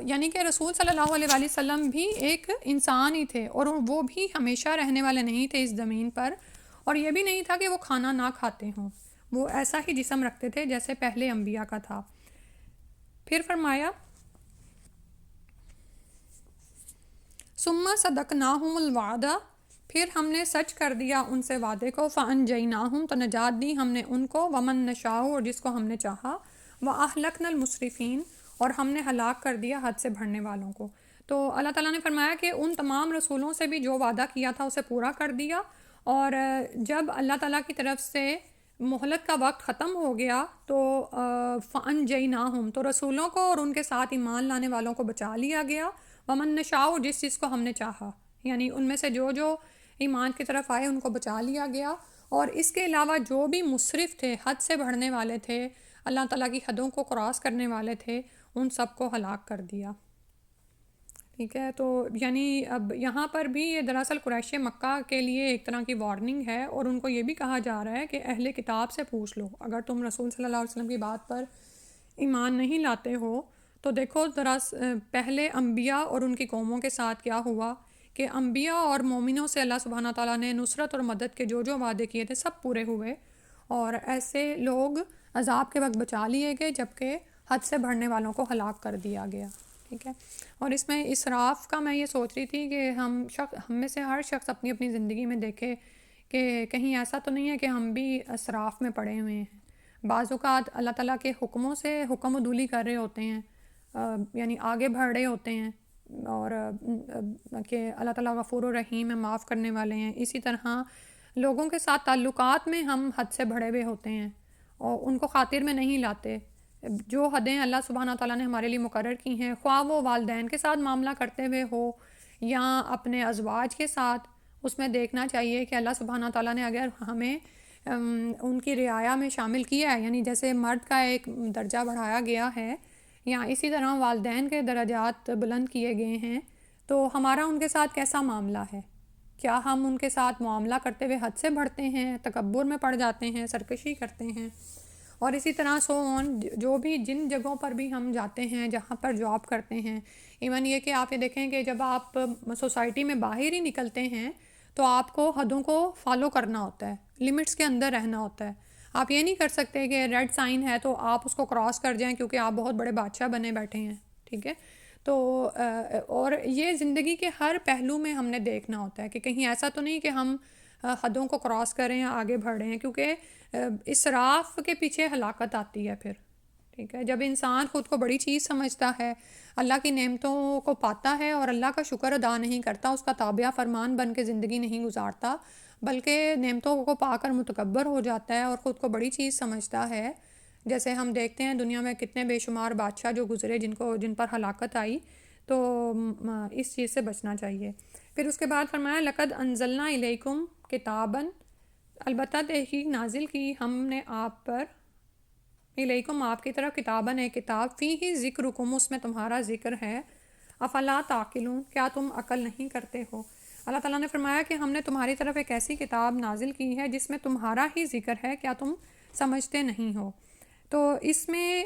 یعنی کہ رسول صلی اللہ علیہ وسلم بھی ایک انسان ہی تھے اور وہ بھی ہمیشہ رہنے والے نہیں تھے اس زمین پر. اور یہ بھی نہیں تھا کہ وہ کھانا نہ کھاتے ہوں، وہ ایسا ہی جسم رکھتے تھے جیسے پہلے انبیاء کا تھا۔ پھر فرمایا ثم صدقناہم الوعدہ، پھر ہم نے سچ کر دیا ان سے وعدے کو، فانجیناہم، تو نجات دی ہم نے ان کو، ومن نشاء، اور جس کو ہم نے چاہا، واہلکنا المسرفین، اور ہم نے ہلاک کر دیا حد سے بڑھنے والوں کو۔ تو اللہ تعالیٰ نے فرمایا کہ ان تمام رسولوں سے بھی جو وعدہ کیا تھا اسے پورا کر دیا، اور جب اللہ تعالیٰ کی طرف سے مہلت کا وقت ختم ہو گیا تو فانجیناہم، تو رسولوں کو اور ان کے ساتھ ایمان لانے والوں کو بچا لیا گیا، ومن نشاء، جس چیز کو ہم نے چاہا، یعنی ان میں سے جو جو ایمان کی طرف آئے ان کو بچا لیا گیا، اور اس کے علاوہ جو بھی مسرف تھے، حد سے بڑھنے والے تھے، اللہ تعالیٰ کی حدوں کو کراس کرنے والے تھے، ان سب کو ہلاک کر دیا۔ ٹھیک ہے، تو یعنی اب یہاں پر بھی یہ دراصل قریش مکہ کے لیے ایک طرح کی وارننگ ہے، اور ان کو یہ بھی کہا جا رہا ہے کہ اہل کتاب سے پوچھ لو، اگر تم رسول صلی اللہ علیہ وسلم کی بات پر ایمان نہیں لاتے ہو تو دیکھو ذرا پہلے انبیاء اور ان کی قوموں کے ساتھ کیا ہوا، کہ انبیاء اور مومنوں سے اللہ سبحانہ تعالیٰ نے نصرت اور مدد کے جو جو وعدے کیے تھے سب پورے ہوئے، اور ایسے لوگ عذاب کے وقت بچا لیے گئے، جبکہ حد سے بڑھنے والوں کو ہلاک کر دیا گیا۔ ٹھیک ہے، اور اس میں اسراف کا میں یہ سوچ رہی تھی کہ ہم میں سے ہر شخص اپنی اپنی زندگی میں دیکھے کہ کہیں ایسا تو نہیں ہے کہ ہم بھی اسراف میں پڑے ہوئے ہیں۔ بعض اوقات اللہ تعالیٰ کے حکموں سے حکم عدولی کر رہے ہوتے ہیں، یعنی آگے بڑھ رہے ہوتے ہیں، اور کہ اللہ تعالیٰ غفور و رحیم ہے، معاف کرنے والے ہیں۔ اسی طرح لوگوں کے ساتھ تعلقات میں ہم حد سے بڑھے ہوئے ہوتے ہیں اور ان کو خاطر میں نہیں لاتے۔ جو حدیں اللہ سبحانہ تعالیٰ نے ہمارے لیے مقرر کی ہیں، خواہ وہ والدین کے ساتھ معاملہ کرتے ہوئے ہو یا اپنے ازواج کے ساتھ، اس میں دیکھنا چاہیے کہ اللہ سبحانہ تعالیٰ نے اگر ہمیں ان کی رعایا میں شامل کیا ہے، یعنی جیسے مرد کا ایک درجہ بڑھایا گیا ہے یا اسی طرح والدین کے درجات بلند کیے گئے ہیں، تو ہمارا ان کے ساتھ کیسا معاملہ ہے؟ کیا ہم ان کے ساتھ معاملہ کرتے ہوئے حد سے بڑھتے ہیں، تکبر میں پڑ جاتے ہیں، سرکشی کرتے ہیں؟ اور اسی طرح جو بھی جن جگہوں پر بھی ہم جاتے ہیں، جہاں پر جاب کرتے ہیں، ایون یہ کہ آپ یہ دیکھیں کہ جب آپ سوسائٹی میں باہر ہی نکلتے ہیں تو آپ کو حدوں کو فالو کرنا ہوتا ہے، لمٹس کے اندر رہنا ہوتا ہے۔ آپ یہ نہیں کر سکتے کہ ریڈ سائن ہے تو آپ اس کو کراس کر جائیں کیونکہ آپ بہت بڑے بادشاہ بنے بیٹھے ہیں۔ ٹھیک ہے، تو اور یہ زندگی کے ہر پہلو میں ہم نے دیکھنا ہوتا ہے کہ کہیں ایسا تو نہیں کہ ہم حدوں کو کراس کر رہے ہیں، آگے بڑھ رہے ہیں، کیونکہ اسراف کے پیچھے ہلاکت آتی ہے پھر۔ ٹھیک ہے، جب انسان خود کو بڑی چیز سمجھتا ہے، اللہ کی نعمتوں کو پاتا ہے اور اللہ کا شکر ادا نہیں کرتا، اس کا تابعہ فرمان بن کے زندگی نہیں گزارتا، بلکہ نعمتوں کو پا کر متکبر ہو جاتا ہے اور خود کو بڑی چیز سمجھتا ہے، جیسے ہم دیکھتے ہیں دنیا میں کتنے بے شمار بادشاہ جو گزرے جن پر ہلاکت آئی، تو اس چیز سے بچنا چاہیے۔ پھر اس کے بعد فرمایا لقد انزلنا الیکم کتابا، البتہ تحقیق نازل کی ہم نے آپ پر، الیکم آپ کی طرف، کتاباً ایک کتاب، فیہ ذکرکم، اس میں تمہارا ذکر ہے، افلا تعقلون، کیا تم عقل نہیں کرتے ہو؟ اللہ تعالیٰ نے فرمایا کہ ہم نے تمہاری طرف ایک ایسی کتاب نازل کی ہے جس میں تمہارا ہی ذکر ہے، کیا تم سمجھتے نہیں ہو؟ تو اس میں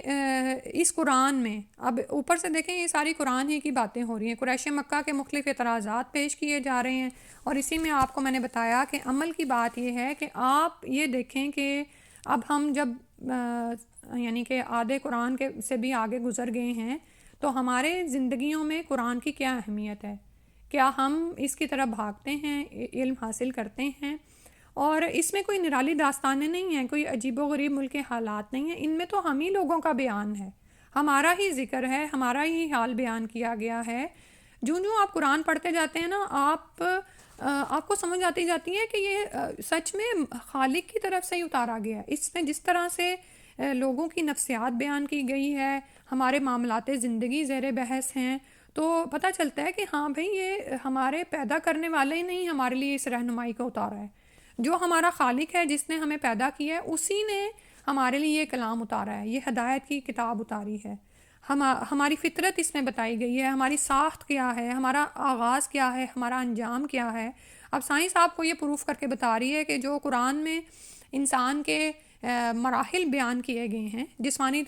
اس قرآن میں اب اوپر سے دیکھیں یہ ساری قرآن ہی کی باتیں ہو رہی ہیں، قریش مکہ کے مختلف اعتراضات پیش کیے جا رہے ہیں، اور اسی میں آپ کو میں نے بتایا کہ عمل کی بات یہ ہے کہ آپ یہ دیکھیں کہ اب ہم جب یعنی کہ آدھے قرآن کے سے بھی آگے گزر گئے ہیں، تو ہمارے زندگیوں میں قرآن کی کیا اہمیت ہے؟ کیا ہم اس کی طرف بھاگتے ہیں، علم حاصل کرتے ہیں؟ اور اس میں کوئی نرالی داستانیں نہیں ہیں، کوئی عجیب و غریب ملک کے حالات نہیں ہیں، ان میں تو ہم ہی لوگوں کا بیان ہے، ہمارا ہی ذکر ہے، ہمارا ہی حال بیان کیا گیا ہے۔ جو آپ قرآن پڑھتے جاتے ہیں نا، آپ کو سمجھ آتی جاتی ہے کہ یہ سچ میں خالق کی طرف سے ہی اتارا گیا ہے۔ اس میں جس طرح سے لوگوں کی نفسیات بیان کی گئی ہے، ہمارے معاملات زندگی زیر بحث ہیں، تو پتہ چلتا ہے کہ ہاں بھئی یہ ہمارے پیدا کرنے والے ہی نہیں ہمارے لیے اس رہنمائی کو اتارا ہے، جو ہمارا خالق ہے جس نے ہمیں پیدا کیا ہے اسی نے ہمارے لیے یہ کلام اتارا ہے، یہ ہدایت کی کتاب اتاری ہے، ہماری فطرت اس میں بتائی گئی ہے، ہماری ساخت کیا ہے، ہمارا آغاز کیا ہے، ہمارا انجام کیا ہے۔ اب سائنس آپ کو یہ پروف کر کے بتا رہی ہے کہ جو قرآن میں انسان کے مراحل بیان کیے گئے ہیں، جسمانی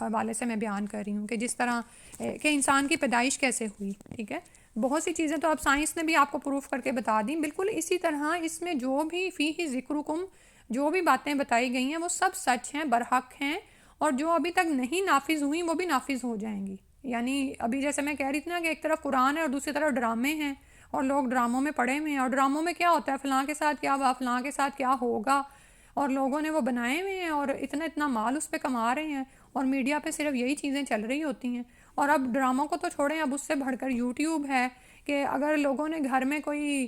حوالے سے میں بیان کر رہی ہوں کہ جس طرح کہ انسان کی پیدائش کیسے ہوئی، ٹھیک ہے، بہت سی چیزیں تو اب سائنس نے بھی آپ کو پروف کر کے بتا دیں. بالکل اسی طرح اس میں جو بھی فیہ ذکرکم، جو بھی باتیں بتائی گئی ہیں وہ سب سچ ہیں، برحق ہیں، اور جو ابھی تک نہیں نافذ ہوئیں وہ بھی نافذ ہو جائیں گی. یعنی ابھی جیسے میں کہہ رہی تھی نا کہ ایک طرف قرآن ہے اور دوسری طرف ڈرامے ہیں، اور لوگ ڈراموں میں پڑے ہوئے ہیں، اور ڈراموں میں کیا ہوتا ہے فلاں کے ساتھ کیا ہوا، فلاں کے ساتھ کیا ہوگا، اور لوگوں نے وہ بنائے ہوئے ہیں اور اتنا مال اس پہ کما رہے ہیں، اور میڈیا پہ صرف یہی چیزیں چل رہی ہوتی ہیں. اور اب ڈراموں کو تو چھوڑیں، اب اس سے بڑھ کر یوٹیوب ہے کہ اگر لوگوں نے گھر میں کوئی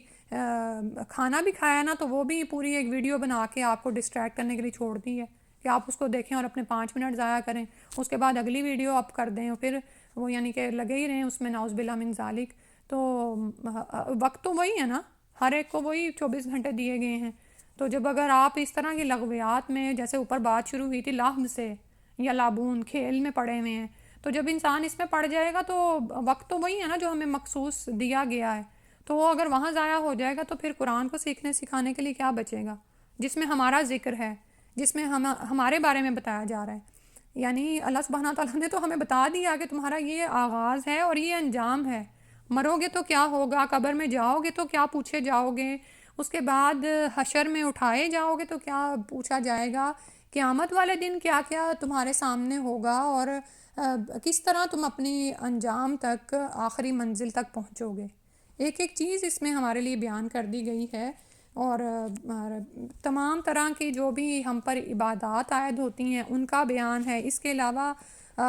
کھانا بھی کھایا نا تو وہ بھی پوری ایک ویڈیو بنا کے آپ کو ڈسٹریکٹ کرنے کے لیے چھوڑ دی ہے کہ آپ اس کو دیکھیں اور اپنے 5 منٹ ضائع کریں، اس کے بعد اگلی ویڈیو آپ کر دیں، اور پھر وہ یعنی کہ لگے ہی رہیں اس میں، نعوذ باللہ من ذالک. تو وقت تو وہی ہے نا، ہر ایک کو وہی 24 گھنٹے دیے گئے ہیں. تو جب اگر آپ اس طرح کی لغویات میں، جیسے اوپر بات شروع ہوئی تھی لہو سے یا لابون، کھیل میں پڑے ہوئے ہیں، تو جب انسان اس میں پڑ جائے گا تو وقت تو وہی ہے نا جو ہمیں مخصوص دیا گیا ہے، تو وہ اگر وہاں ضائع ہو جائے گا تو پھر قرآن کو سیکھنے سکھانے کے لیے کیا بچے گا، جس میں ہمارا ذکر ہے، جس میں ہمارے بارے میں بتایا جا رہا ہے. یعنی اللہ سبحانہ تعالیٰ نے تو ہمیں بتا دیا کہ تمہارا یہ آغاز ہے اور یہ انجام ہے، مرو گے تو کیا ہوگا، قبر میں جاؤ گے تو کیا پوچھے جاؤ گے، اس کے بعد حشر میں اٹھائے جاؤ گے تو کیا پوچھا جائے گا، قیامت والے دن کیا کیا تمہارے سامنے ہوگا، اور کس طرح تم اپنی انجام تک، آخری منزل تک پہنچو گے. ایک ایک چیز اس میں ہمارے لیے بیان کر دی گئی ہے. اور تمام طرح کی جو بھی ہم پر عبادات عائد ہوتی ہیں ان کا بیان ہے. اس کے علاوہ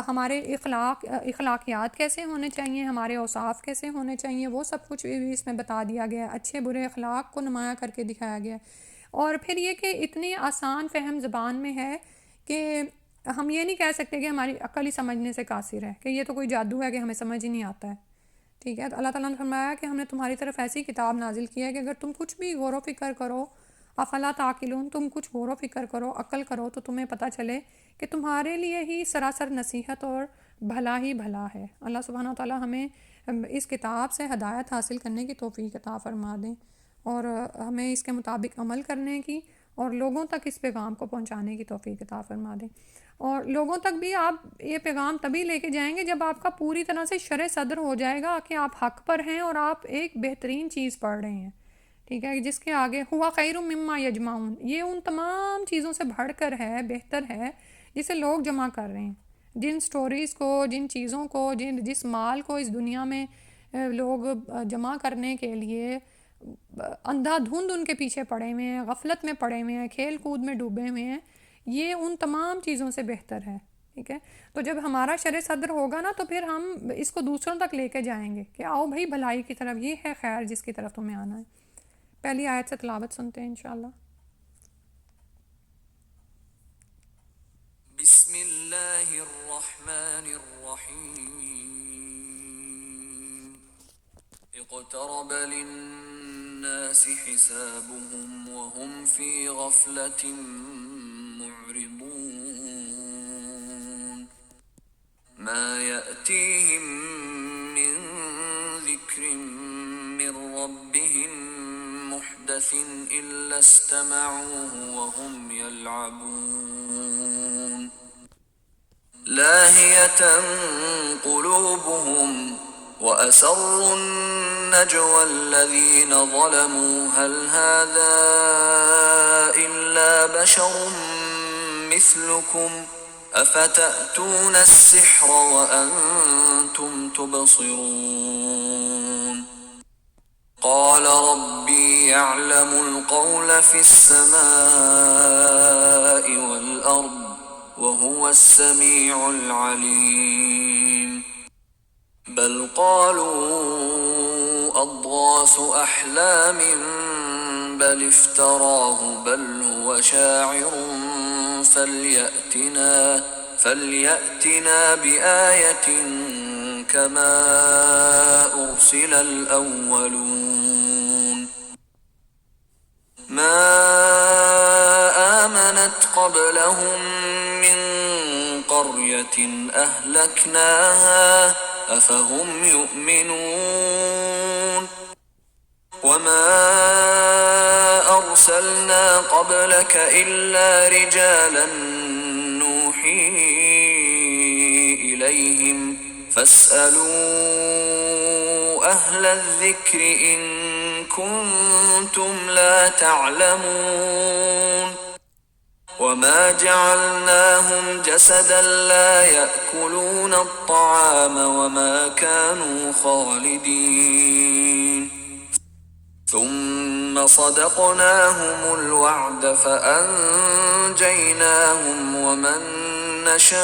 ہمارے اخلاقیات کیسے ہونے چاہیے، ہمارے اوصاف کیسے ہونے چاہیے، وہ سب کچھ بھی اس میں بتا دیا گیا ہے. اچھے برے اخلاق کو نمایاں کر کے دکھایا گیا ہے. اور پھر یہ کہ اتنی آسان فہم زبان میں ہے کہ ہم یہ نہیں کہہ سکتے کہ ہماری عقل ہی سمجھنے سے قاصر ہے، کہ یہ تو کوئی جادو ہے کہ ہمیں سمجھ ہی نہیں آتا ہے. ٹھیک ہے، تو اللہ تعالیٰ نے فرمایا کہ ہم نے تمہاری طرف ایسی کتاب نازل کی ہے کہ اگر تم کچھ بھی غور و فکر کرو، افلا تعقلون، تم کچھ غور و فکر کرو، عقل کرو، تو تمہیں پتہ چلے کہ تمہارے لیے ہی سراسر نصیحت اور بھلا ہی بھلا ہے. اللہ سبحانہ تعالیٰ ہمیں اس کتاب سے ہدایت حاصل کرنے کی توفیق عطا فرما دیں، اور ہمیں اس کے مطابق عمل کرنے کی اور لوگوں تک اس پیغام کو پہنچانے کی توفیق عطا فرما دیں. اور لوگوں تک بھی آپ یہ پیغام تبھی لے کے جائیں گے جب آپ کا پوری طرح سے شرح صدر ہو جائے گا کہ آپ حق پر ہیں اور آپ ایک بہترین چیز پڑھ رہے ہیں. ٹھیک ہے، جس کے آگے ہوا خیر مما یجمعون، یہ ان تمام چیزوں سے بڑھ کر ہے، بہتر ہے جسے لوگ جمع کر رہے ہیں. جن سٹوریز کو، جن چیزوں کو، جس مال کو اس دنیا میں لوگ جمع کرنے کے لیے اندھا دھند ان کے پیچھے پڑے ہوئے ہیں، غفلت میں پڑے ہوئے ہیں، کھیل کود میں ڈوبے ہوئے ہیں، یہ ان تمام چیزوں سے بہتر ہے. ٹھیک ہے، تو جب ہمارا شرح صدر ہوگا نا تو پھر ہم اس کو دوسروں تک لے کے جائیں گے کہ آؤ بھائی بھلائی کی طرف، یہ ہے خیر جس کی طرف تمہیں آنا ہے. پہلی آیت سے تلاوت سنتے ہیں انشاءاللہ. بسم اللہ الرحمن الرحیم. اقترب للناس حسابهم وهم في غفلة معرضون. ما يأتيهم من ذكر من ربهم محدث إلا استمعوه وهم يلعبون. لاهية قلوبهم وأسروا النجوى الذين ظلموا هل هذا إلا بشر مثلكم أفتأتون السحر وأنتم تبصرون. قال ربي يعلم القول في السماء والأرض وهو السميع العليم. بل قالوا أضغاث أحلام بل افتراه بل هو شاعر فليأتنا بآية كما أرسل الأولون. ما آمنت قبلهم من قرية أهلكناها أفهم يؤمنون. وما أرسلنا قبلك إلا رجالا نوحي إليهم فاسألوا أهل الذكر إن كنتم لا تعلمون وما جعلناهم جسدا لا يأكلون الطعام وما كانوا خالدين ثم صدقناهم الوعد فأنجيناهم ومن نشاء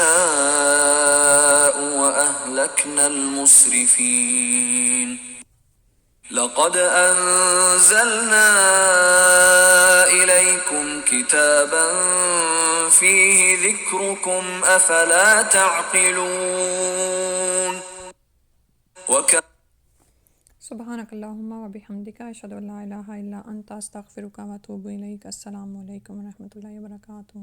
وأهلكنا المسرفين لقد أنزلنا إليكم كتابا فيه ذكركم أفلا تعقلون سبحانك اللهم وبحمدك أشهد أن لا إله إلا أنت أستغفرك وأتوب إليك. السلام علیکم ورحمۃ اللہ وبرکاتہ.